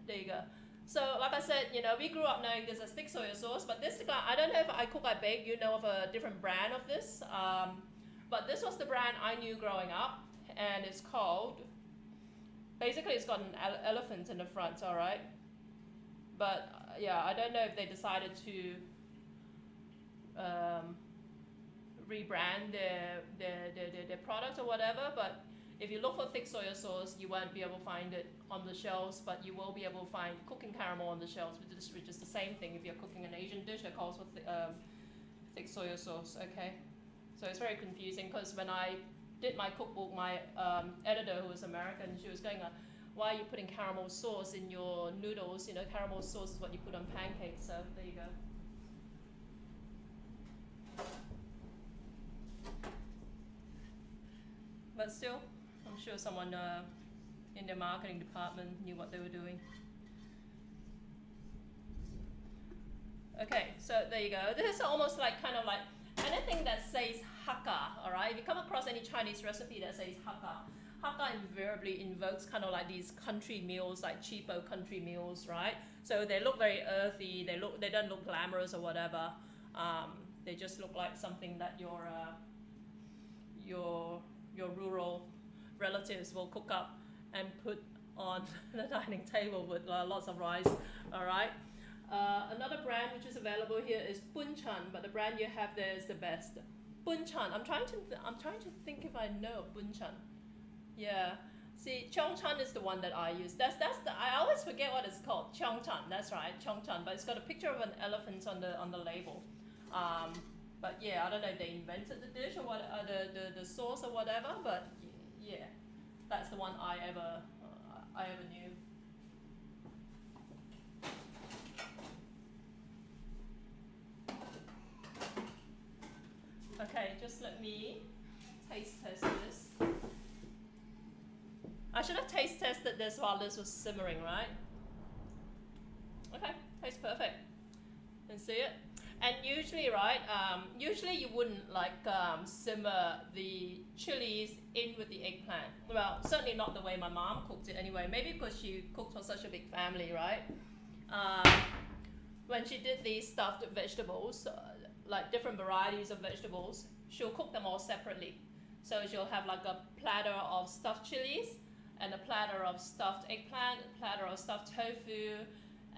There you go. So like I said, you know, we grew up knowing this as thick soy sauce, but this, I don't know if I cook, I bake, you know of a different brand of this. But this was the brand I knew growing up, and it's called, basically it's got an elephant in the front, all right? But yeah, I don't know if they decided to rebrand their product or whatever, but if you look for thick soy sauce, you won't be able to find it on the shelves, but you will be able to find cooking caramel on the shelves, which is the same thing if you're cooking an Asian dish that calls for thick soy sauce, okay? So it's very confusing, because when I did my cookbook, my editor, who was American, she was going, why are you putting caramel sauce in your noodles? You know, caramel sauce is what you put on pancakes, so there you go. But still, I'm sure someone in their marketing department knew what they were doing. Okay, so there you go. This is almost like kind of like anything that says Hakka, all right? If you come across any Chinese recipe that says Hakka, Hakka invariably invokes kind of like these country meals, like cheapo country meals, right? So they look very earthy. They don't look glamorous or whatever. They just look like something that your rural relatives will cook up and put on the dining table with lots of rice, all right? Another brand which is available here is Bunchan, but the brand you have there is the best. Bunchan. I'm trying to think if I know Bunchan. Yeah. See, Chongchan is the one that I use. I always forget what it's called. Chongchan. That's right, Chongchan. But it's got a picture of an elephant on the label. But yeah, I don't know if they invented the dish or what, the sauce or whatever. But yeah, that's the one I ever knew. just let me taste test this. I should have taste tested this while this was simmering, right? Okay, tastes perfect. Can see it? And usually, right, usually you wouldn't like simmer the chilies in with the eggplant. Well, certainly not the way my mom cooked it anyway. Maybe because she cooked for such a big family, right? When she did these stuffed vegetables, like different varieties of vegetables, she'll cook them all separately. So she'll have like a platter of stuffed chilies, and a platter of stuffed eggplant, a platter of stuffed tofu,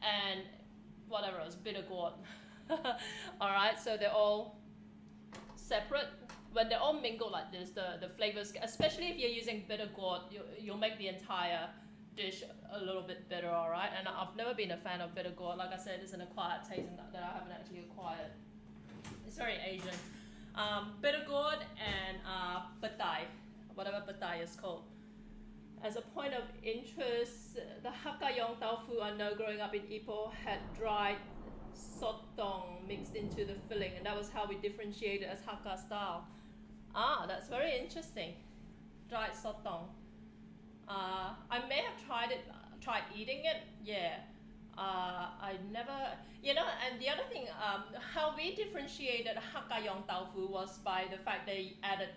and whatever else, bitter gourd. Alright, so they're all separate. When they're all mingled like this, the flavors, especially if you're using bitter gourd, you'll make the entire dish a little bit bitter, alright? And I've never been a fan of bitter gourd. Like I said, it's an acquired taste that I haven't actually acquired. It's very Asian. Bitter gourd and patai, whatever patai is called. As a point of interest, the Hakka Yong tofu I know growing up in Ipoh had dried sotong mixed into the filling, and that was how we differentiated as Hakka style. Ah, that's very interesting. Dried sotong. I may have tried eating it. Yeah. I never, you know, and the other thing, how we differentiated Hakka Yong tofu was by the fact they added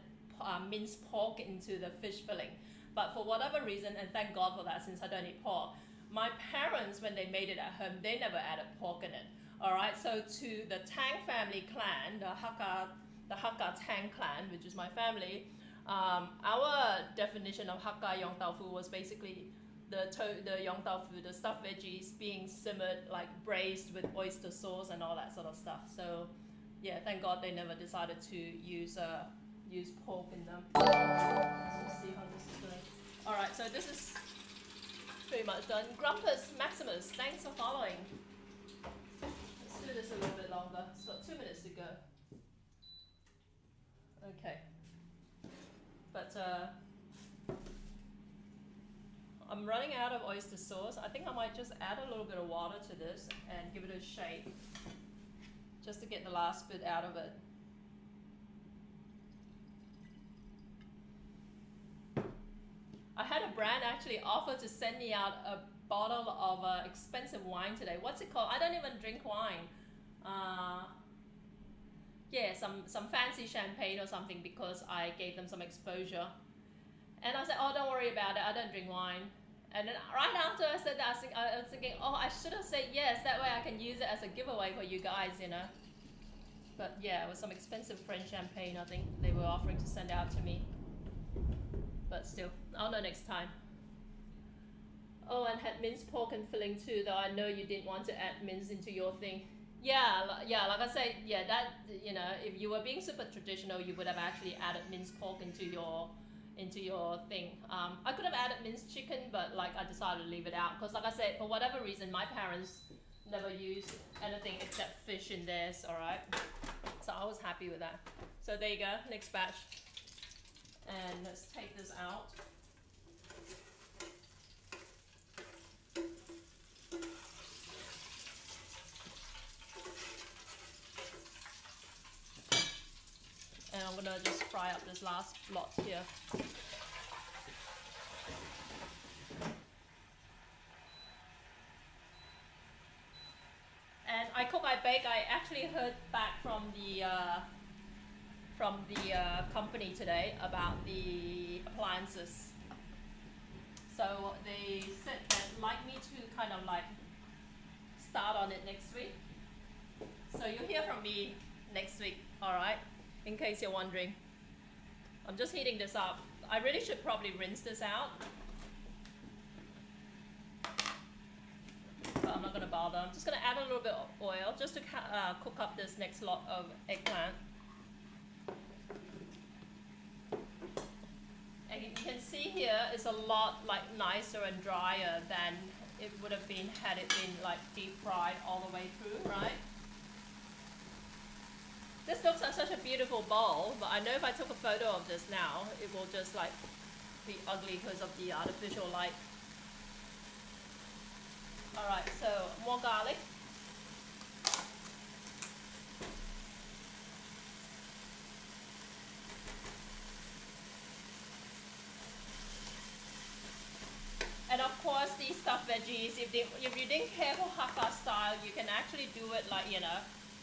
minced pork into the fish filling. But for whatever reason, and thank God for that since I don't eat pork, my parents, when they made it at home, they never added pork in it. Alright, so to the Tang family clan, the Hakka Tang clan, which is my family, our definition of Hakka Yong tofu was basically the Yong tofu, the stuffed veggies being simmered, like braised with oyster sauce and all that sort of stuff. So yeah, thank God they never decided to use pork in them. Let's see how this is doing. Alright, so this is pretty much done. Grumpus Maximus, thanks for following. Let's do this a little bit longer. It's got 2 minutes to go. Okay. But I'm running out of oyster sauce. I think I might just add a little bit of water to this and give it a shake, just to get the last bit out of it. I had a brand actually offer to send me out a bottle of expensive wine today. What's it called? I don't even drink wine. Yeah, some fancy champagne or something, because I gave them some exposure. And I said, oh, don't worry about it, I don't drink wine. And then right after I said that, I was thinking, oh, I should have said yes, that way I can use it as a giveaway for you guys, you know. But yeah, it was some expensive French champagne I think they were offering to send out to me. But still, I'll know next time. Oh, and had minced pork and filling too, though I know you didn't want to add mince into your thing. Yeah, like I said, yeah, that, you know, if you were being super traditional, you would have actually added minced pork into your thing. I could have added minced chicken, but like I decided to leave it out because, like I said, for whatever reason, my parents never used anything except fish in theirs. All right, so I was happy with that. So there you go, next batch, and let's take this out. And I'm gonna just fry up this last lot here. And I cook, I bake. I actually heard back from the company today about the appliances. So they said they'd like me to kind of like start on it next week. So you'll hear from me next week, all right? In case you're wondering. I'm just heating this up. I really should probably rinse this out, but I'm not gonna bother. I'm just gonna add a little bit of oil just to cook up this next lot of eggplant. And you can see here it's a lot like nicer and drier than it would have been had it been like deep fried all the way through, right? This looks like such a beautiful bowl, but I know if I took a photo of this now, it will just like be ugly because of the artificial light. Alright, so more garlic. stuffed veggies, if you didn't care for Hakka style, you can actually do it like, you know,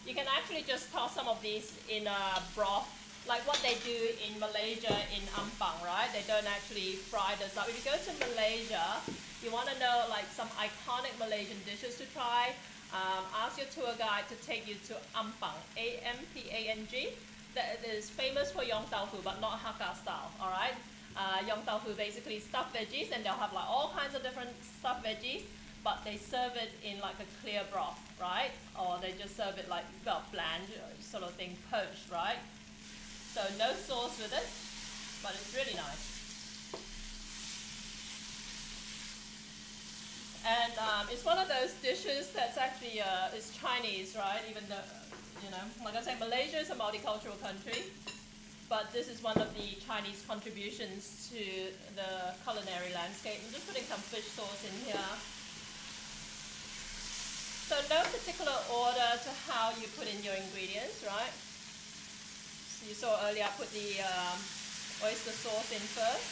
you can actually just toss some of these in a broth, like what they do in Malaysia in Ampang, right? They don't actually fry this up. If you go to Malaysia, you want to know like some iconic Malaysian dishes to try, ask your tour guide to take you to Ampang, A-M-P-A-N-G. That is famous for Yong Tau Fu, but not Hakka style, all right? Yong Tau Fu basically stuffed veggies, and they'll have like all kinds of different stuffed veggies, but they serve it in like a clear broth, right? Or they just serve it like, well, bland sort of thing, poached, right? So no sauce with it, but it's really nice. And it's one of those dishes that's actually, it's Chinese, right? Even though, you know, like I said, Malaysia is a multicultural country. But this is one of the Chinese contributions to the culinary landscape. I'm just putting some fish sauce in here. So no particular order to how you put in your ingredients, right? So you saw earlier I put the oyster sauce in first.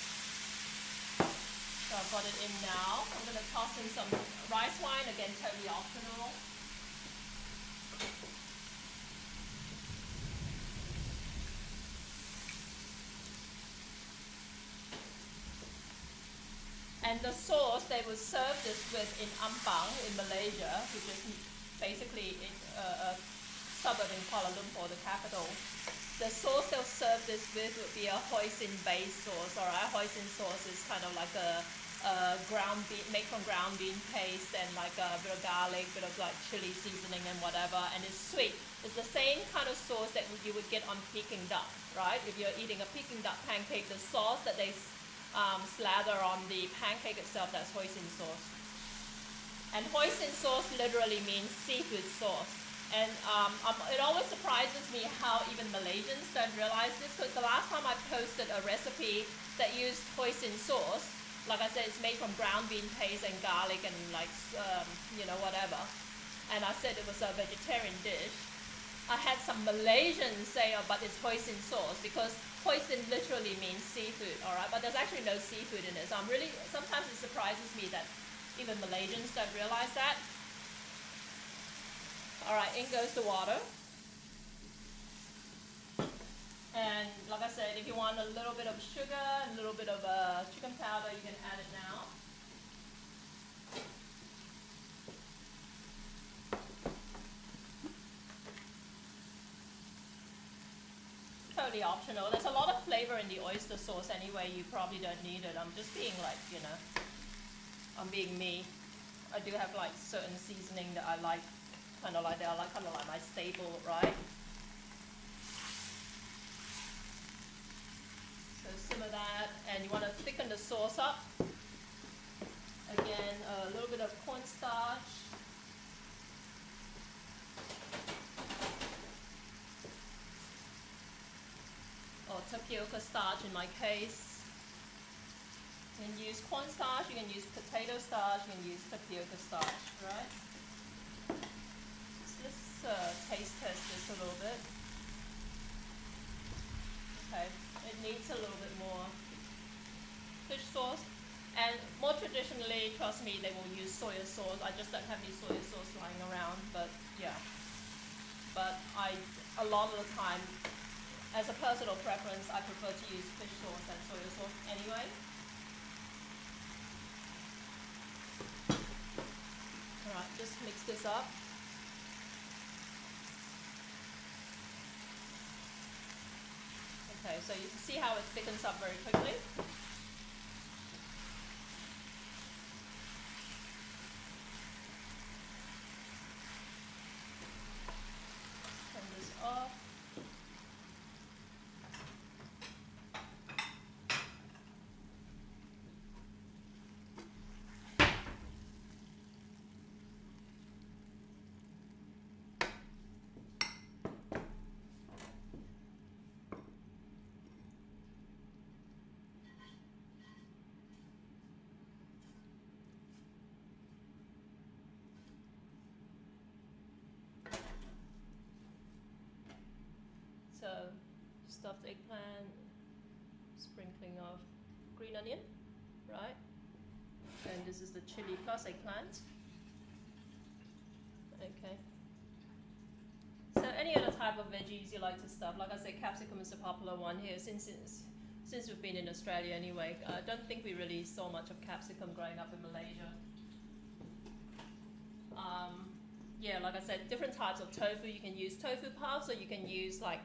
So I've got it in now. I'm going to toss in some rice wine, again totally optional. And the sauce they will serve this with in Ampang in Malaysia, which is basically a suburb in Kuala Lumpur, the capital. The sauce they'll serve this with would be a hoisin-based sauce. All right, hoisin sauce is kind of like a ground bean, made from ground bean paste, and like a bit of garlic, bit of like chili seasoning and whatever, and it's sweet. It's the same kind of sauce that you would get on Peking duck, right? If you're eating a Peking duck pancake, the sauce that they slather on the pancake itself, that's hoisin sauce. And hoisin sauce literally means seafood sauce. And it always surprises me how even Malaysians don't realize this, because the last time I posted a recipe that used hoisin sauce, like I said, it's made from ground bean paste and garlic and like, you know, whatever. And I said it was a vegetarian dish. I had some Malaysians say, oh, but it's hoisin sauce, because hoisin literally means seafood, all right? But there's actually no seafood in it. So sometimes it surprises me that even Malaysians don't realize that. All right, in goes the water. And like I said, if you want a little bit of sugar, a little bit of chicken powder, you can add it now. Totally optional. There's a lot of flavor in the oyster sauce anyway. You probably don't need it. I'm just being like, you know, I'm being me. I do have like certain seasoning that I like, kind of like my staple, right? So simmer that, and you want to thicken the sauce up. Again, a little bit of cornstarch. Or tapioca starch in my case. You can use cornstarch, you can use potato starch, you can use tapioca starch, right? So let's taste test this a little bit. Okay, it needs a little bit more fish sauce. And more traditionally, trust me, they will use soy sauce. I just don't have any soy sauce lying around, but yeah. But a lot of the time, as a personal preference, I prefer to use fish sauce than soy sauce anyway. Alright, just mix this up. Okay, so you can see how it thickens up very quickly. Turn this off. So, stuffed eggplant, sprinkling of green onion, right? And this is the chili plus eggplant. Okay. So any other type of veggies you like to stuff? Like I said, capsicum is a popular one here since we've been in Australia anyway. I don't think we really saw much of capsicum growing up in Malaysia. Yeah, like I said, different types of tofu. You can use tofu puffs, or you can use like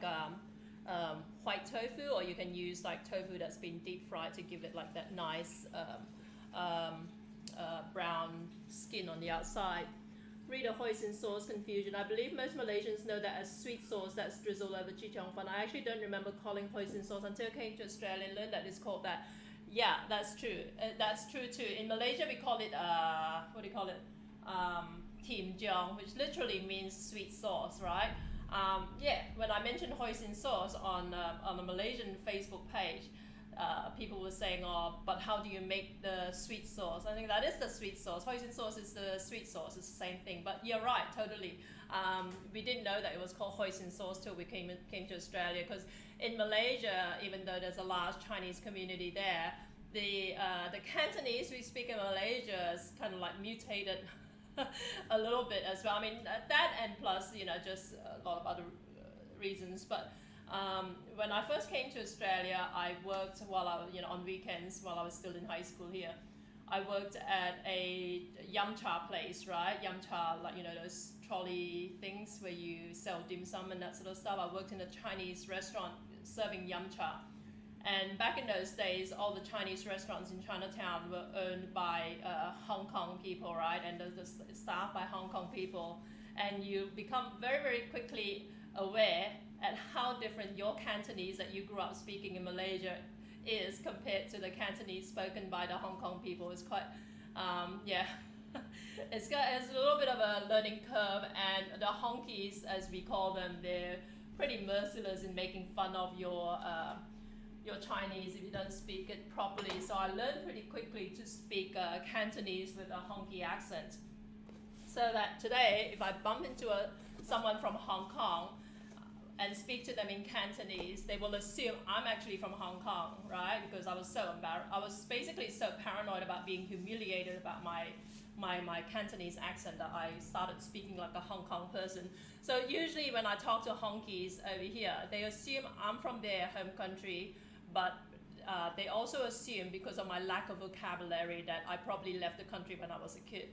white tofu, or you can use like tofu that's been deep fried to give it like that nice brown skin on the outside. Read a hoisin sauce confusion. I believe most Malaysians know that as sweet sauce that's drizzled over chee cheong fun. I actually don't remember calling hoisin sauce until I came to Australia and learned that it's called that. Yeah, that's true. That's true too. In Malaysia, we call it what do you call it? Tim jiang, which literally means sweet sauce, right? Yeah, when I mentioned hoisin sauce on the Malaysian Facebook page, people were saying, oh, but how do you make the sweet sauce? I think that is the sweet sauce. Hoisin sauce is the sweet sauce. It's the same thing. But you're right, totally. We didn't know that it was called hoisin sauce till we came to Australia, because in Malaysia, even though there's a large Chinese community there, the Cantonese we speak in Malaysia is kind of like mutated a little bit as well. I mean, that and plus, you know, just a lot of other reasons. But when I first came to Australia, I worked while I was, on weekends while I was still in high school here. I worked at a yum cha place, right? Yum cha, like, those trolley things where you sell dim sum and that sort of stuff. I worked in a Chinese restaurant serving yum cha. And back in those days, all the Chinese restaurants in Chinatown were owned by Hong Kong people, right? And they're staffed by Hong Kong people. And you become very, very quickly aware at how different your Cantonese that you grew up speaking in Malaysia is compared to the Cantonese spoken by the Hong Kong people. It's quite, yeah, it's a little bit of a learning curve. And the honkies, as we call them, they're pretty merciless in making fun of your Chinese if you don't speak it properly. So I learned pretty quickly to speak Cantonese with a honky accent. So that today, if I bump into someone from Hong Kong and speak to them in Cantonese, they will assume I'm actually from Hong Kong, right? Because I was so embarrassed. I was basically so paranoid about being humiliated about my Cantonese accent that I started speaking like a Hong Kong person. So usually when I talk to honkies over here, they assume I'm from their home country, but they also assume, because of my lack of vocabulary, that I probably left the country when I was a kid.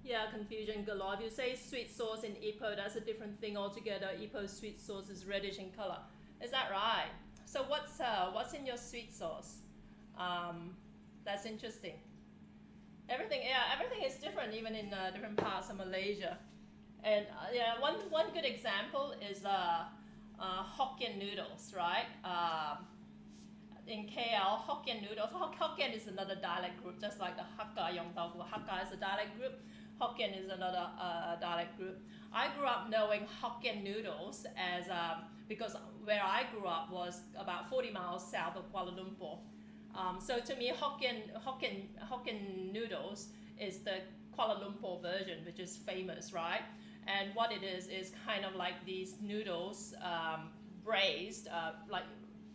Yeah, confusion galore. If you say sweet sauce in Ipoh, that's a different thing altogether. Ipoh sweet sauce is reddish in color. Is that right? So what's in your sweet sauce? That's interesting. Everything is different, even in different parts of Malaysia. And yeah, one good example is Hokkien noodles, right? In KL, Hokkien noodles. Hokkien is another dialect group, just like the Hakka Yong tofu. Hakka is a dialect group. Hokkien is another dialect group. I grew up knowing Hokkien noodles as because where I grew up was about 40 miles south of Kuala Lumpur. So to me, Hokkien noodles is the Kuala Lumpur version, which is famous, right? And what it is kind of like these noodles braised, like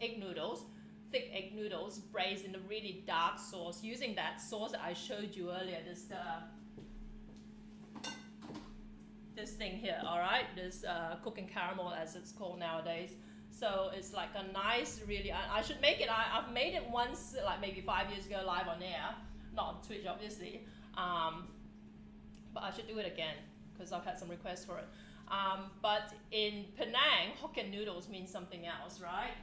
egg noodles, thick egg noodles braised in a really dark sauce, using that sauce that I showed you earlier, this thing here, all right? This cooking caramel, as it's called nowadays. So it's like a nice, really, I should make it, I've made it once, like maybe 5 years ago, live on air, not on Twitch, obviously, but I should do it again, because I've had some requests for it. But in Penang, Hokkien noodles means something else, right?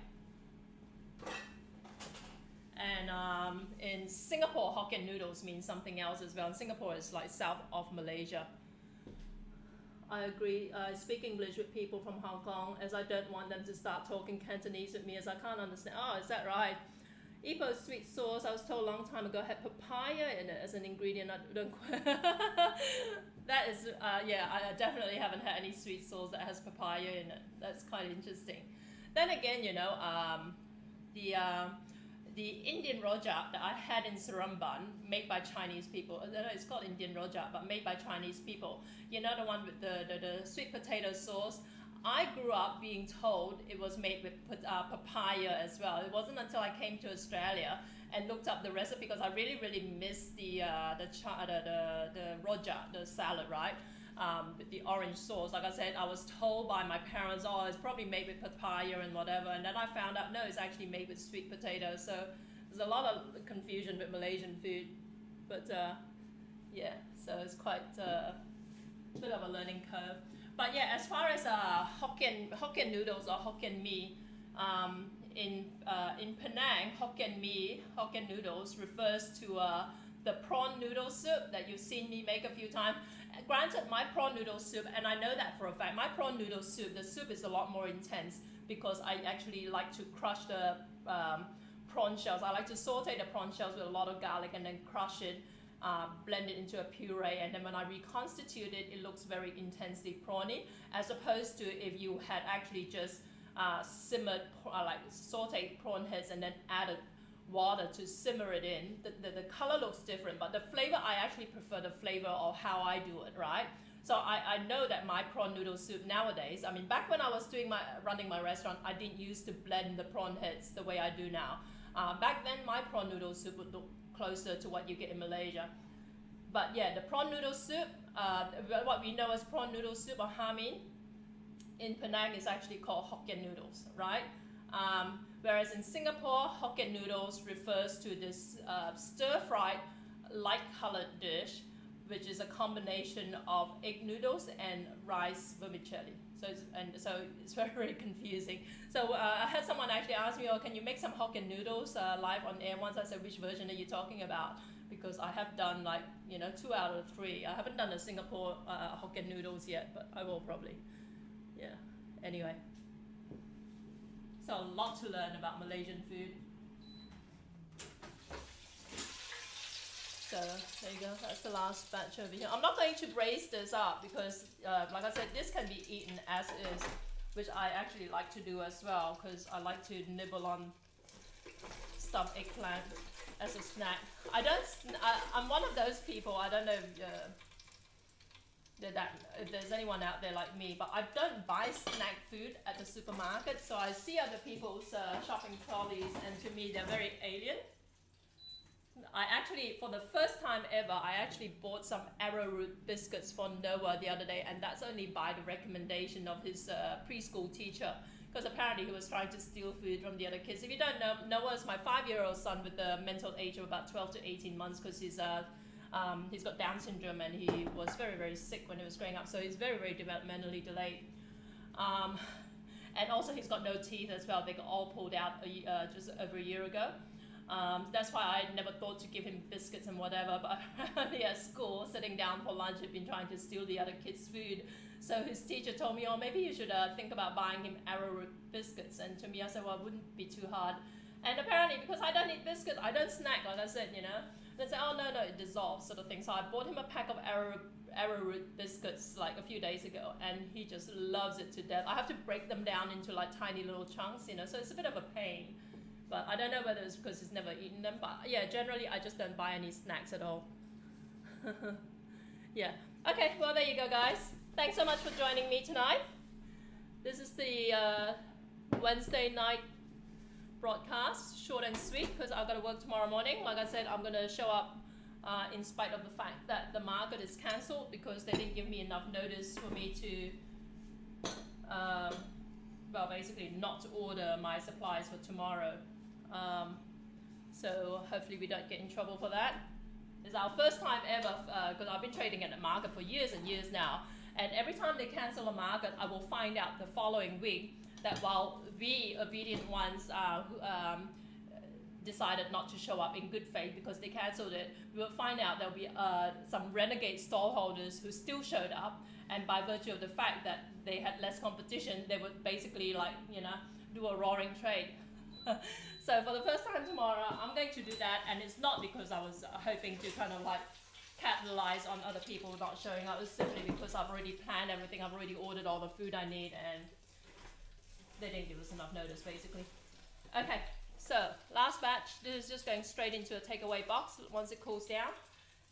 And in Singapore, Hokkien noodles means something else as well. And Singapore is like south of Malaysia. I agree. I speak English with people from Hong Kong, as I don't want them to start talking Cantonese with me, as I can't understand. Oh, is that right? Ipoh sweet sauce, I was told a long time ago, had papaya in it as an ingredient. I don't that is, yeah, I definitely haven't had any sweet sauce that has papaya in it. That's quite interesting. Then again, the Indian rojak that I had in Seremban, made by Chinese people. I don't know, it's called Indian rojak, but made by Chinese people. You know, the one with the sweet potato sauce. I grew up being told it was made with papaya as well. It wasn't until I came to Australia and looked up the recipe because I really missed the roja, the salad, right? With the orange sauce. Like I said, I was told by my parents, oh, it's probably made with papaya and whatever, and then I found out, no, it's actually made with sweet potatoes. So there's a lot of confusion with Malaysian food, but yeah, so it's quite a bit of a learning curve. But yeah, as far as Hokkien noodles or Hokkien mee, in Penang, Hokkien noodles refers to the prawn noodle soup that you've seen me make a few times. Granted, my prawn noodle soup, and I know that for a fact, my prawn noodle soup, the soup is a lot more intense because I actually like to crush the prawn shells. I like to saute the prawn shells with a lot of garlic and then crush it, blend it into a puree, and then when I reconstitute it, it looks very intensely prawny, as opposed to if you had actually just simmered, like sauteed prawn heads and then added water to simmer it in. The color looks different, but the flavor, I actually prefer the flavor of how I do it, right? So I know that my prawn noodle soup nowadays, I mean, back when I was running my restaurant, I didn't used to blend the prawn heads the way I do now. Back then, my prawn noodle soup would look closer to what you get in Malaysia. But yeah, the prawn noodle soup, what we know as prawn noodle soup or ha mein, in Penang is actually called Hokkien noodles, right? Whereas in Singapore, Hokkien noodles refers to this stir-fried, light-colored dish, which is a combination of egg noodles and rice vermicelli. So it's very confusing. So I had someone actually ask me, oh, can you make some Hokkien noodles live on air? Once I said, which version are you talking about? Because I have done 2 out of 3. I haven't done a Singapore Hokkien noodles yet, but I will probably. Yeah, anyway. So a lot to learn about Malaysian food. So there you go, that's the last batch over here. I'm not going to braise this up because, like I said, this can be eaten as is, which I actually like to do as well because I like to nibble on stuffed eggplant as a snack. I'm one of those people, I don't know if there's anyone out there like me, but I don't buy snack food at the supermarket, so I see other people's shopping trolleys, and to me they're very alien. I actually, for the first time ever, I actually bought some arrowroot biscuits for Noah the other day, and that's only by the recommendation of his preschool teacher, because apparently he was trying to steal food from the other kids. If you don't know, Noah is my 5-year-old son with a mental age of about 12 to 18 months because he's got Down syndrome and he was very sick when he was growing up, so he's very developmentally delayed. And also he's got no teeth as well. They got all pulled out just over a year ago. That's why I never thought to give him biscuits and whatever, but apparently at school, sitting down for lunch, he'd been trying to steal the other kids' food. So his teacher told me, oh, maybe you should think about buying him arrowroot biscuits. And to me, I said, well, it wouldn't be too hard. And apparently, because I don't eat biscuits, I don't snack, like I said, They say, oh, no, it dissolves, sort of thing. So I bought him a pack of arrowroot biscuits like a few days ago, and he just loves it to death. I have to break them down into like tiny little chunks, so it's a bit of a pain. But I don't know whether it's because he's never eaten them. But yeah, generally I just don't buy any snacks at all. Yeah. Okay, well, there you go, guys. Thanks so much for joining me tonight. This is the Wednesday night broadcast, short and sweet, because I've got to work tomorrow morning. Like I said, I'm going to show up in spite of the fact that the market is cancelled because they didn't give me enough notice for me to, well, basically not to order my supplies for tomorrow. So hopefully we don't get in trouble for that. It's our first time ever, because I've been trading at the market for years and years now, and every time they cancel a market, I will find out the following week that while we obedient ones decided not to show up in good faith because they cancelled it, we will find out there'll be some renegade stallholders who still showed up, and by virtue of the fact that they had less competition, they would basically do a roaring trade. So for the first time tomorrow, I'm going to do that, and it's not because I was hoping to kind of capitalize on other people not showing up. It's simply because I've already planned everything. I've already ordered all the food I need, and they didn't give us enough notice, basically. Okay, so last batch. This is just going straight into a takeaway box once it cools down,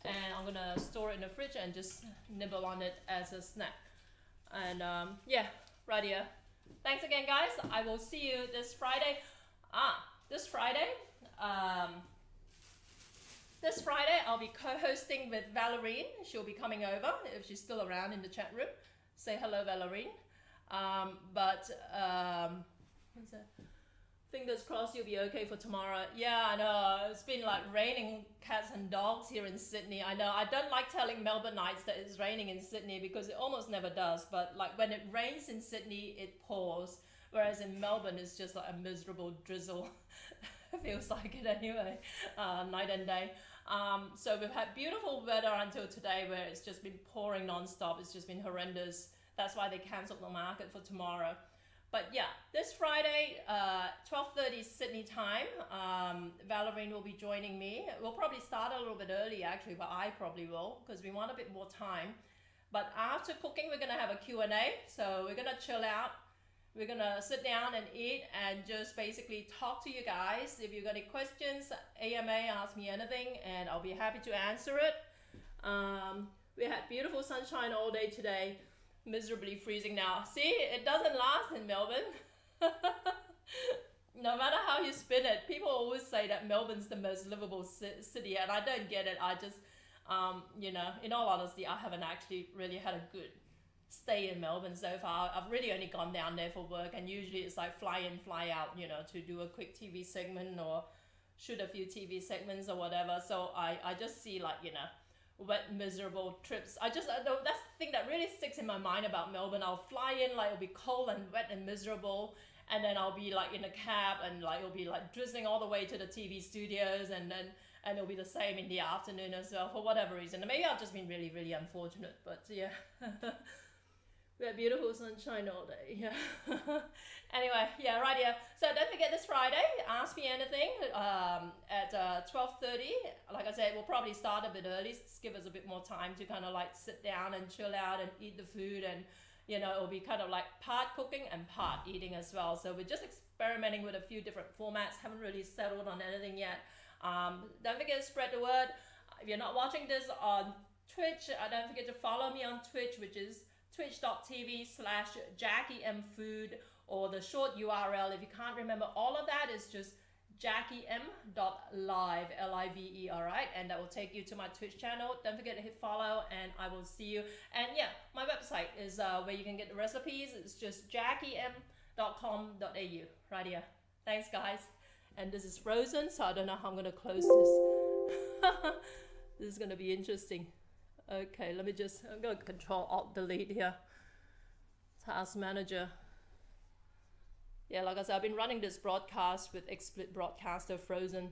and I'm gonna store it in the fridge and just nibble on it as a snack. And yeah, right here. Thanks again, guys. I will see you this Friday. This Friday, this Friday I'll be co-hosting with Valerine. She'll be coming over if she's still around in the chat room. Say hello, Valerine. What's that? Fingers crossed you'll be okay for tomorrow. Yeah, I know. It's been like raining cats and dogs here in Sydney. I know. I don't like telling Melbourneites that it's raining in Sydney because it almost never does. But like when it rains in Sydney, it pours. Whereas in Melbourne, it's just like a miserable drizzle. It feels like it anyway, night and day. So we've had beautiful weather until today where it's just been pouring non-stop. It's just been horrendous. That's why they cancelled the market for tomorrow. But yeah, this Friday, 12:30 Sydney time, Valerine will be joining me. We'll probably start a little bit early actually, but I probably will because we want a bit more time. But after cooking, we're gonna have a Q&A. So we're gonna chill out. We're gonna sit down and eat and just basically talk to you guys. If you've got any questions, AMA, ask me anything and I'll be happy to answer it. We had beautiful sunshine all day today. Miserably freezing now. See, it doesn't last in Melbourne. No matter how you spin it, people always say that Melbourne's the most livable city, and I don't get it. I just, you know, in all honesty, I haven't actually really had a good stay in Melbourne so far. I've really only gone down there for work, and usually it's like fly in, fly out, you know, to do a quick TV segment or shoot a few TV segments or whatever. So I just see like, you know, wet, miserable trips. That's the thing that really sticks in my mind about Melbourne. I'll fly in, like it'll be cold and wet and miserable, and then I'll be like in a cab and like it'll be like drizzling all the way to the TV studios, and it'll be the same in the afternoon as well for whatever reason. And maybe I've just been really, really unfortunate, but yeah. We had beautiful sunshine all day, yeah. Anyway, yeah, right here. So don't forget this Friday, ask me anything at 12:30. Like I said, we'll probably start a bit early, just give us a bit more time to kind of like sit down and chill out and eat the food, and you know, it'll be kind of like part cooking and part eating as well. So we're just experimenting with a few different formats, haven't really settled on anything yet. Don't forget to spread the word. If you're not watching this on Twitch, don't forget to follow me on Twitch, which is twitch.tv/JackieMFood, or the short URL, if you can't remember all of that, is just JackieM.live, L-I-V-E, all right? And that will take you to my Twitch channel. Don't forget to hit follow, and I will see you. And yeah, my website is where you can get the recipes. It's just JackieM.com.au, right here. Thanks, guys. And this is frozen, so I don't know how I'm going to close this. This is going to be interesting. Okay, I'm going to Control-Alt-Delete here. Task Manager. Yeah, like I said, I've been running this broadcast with XSplit Broadcaster frozen.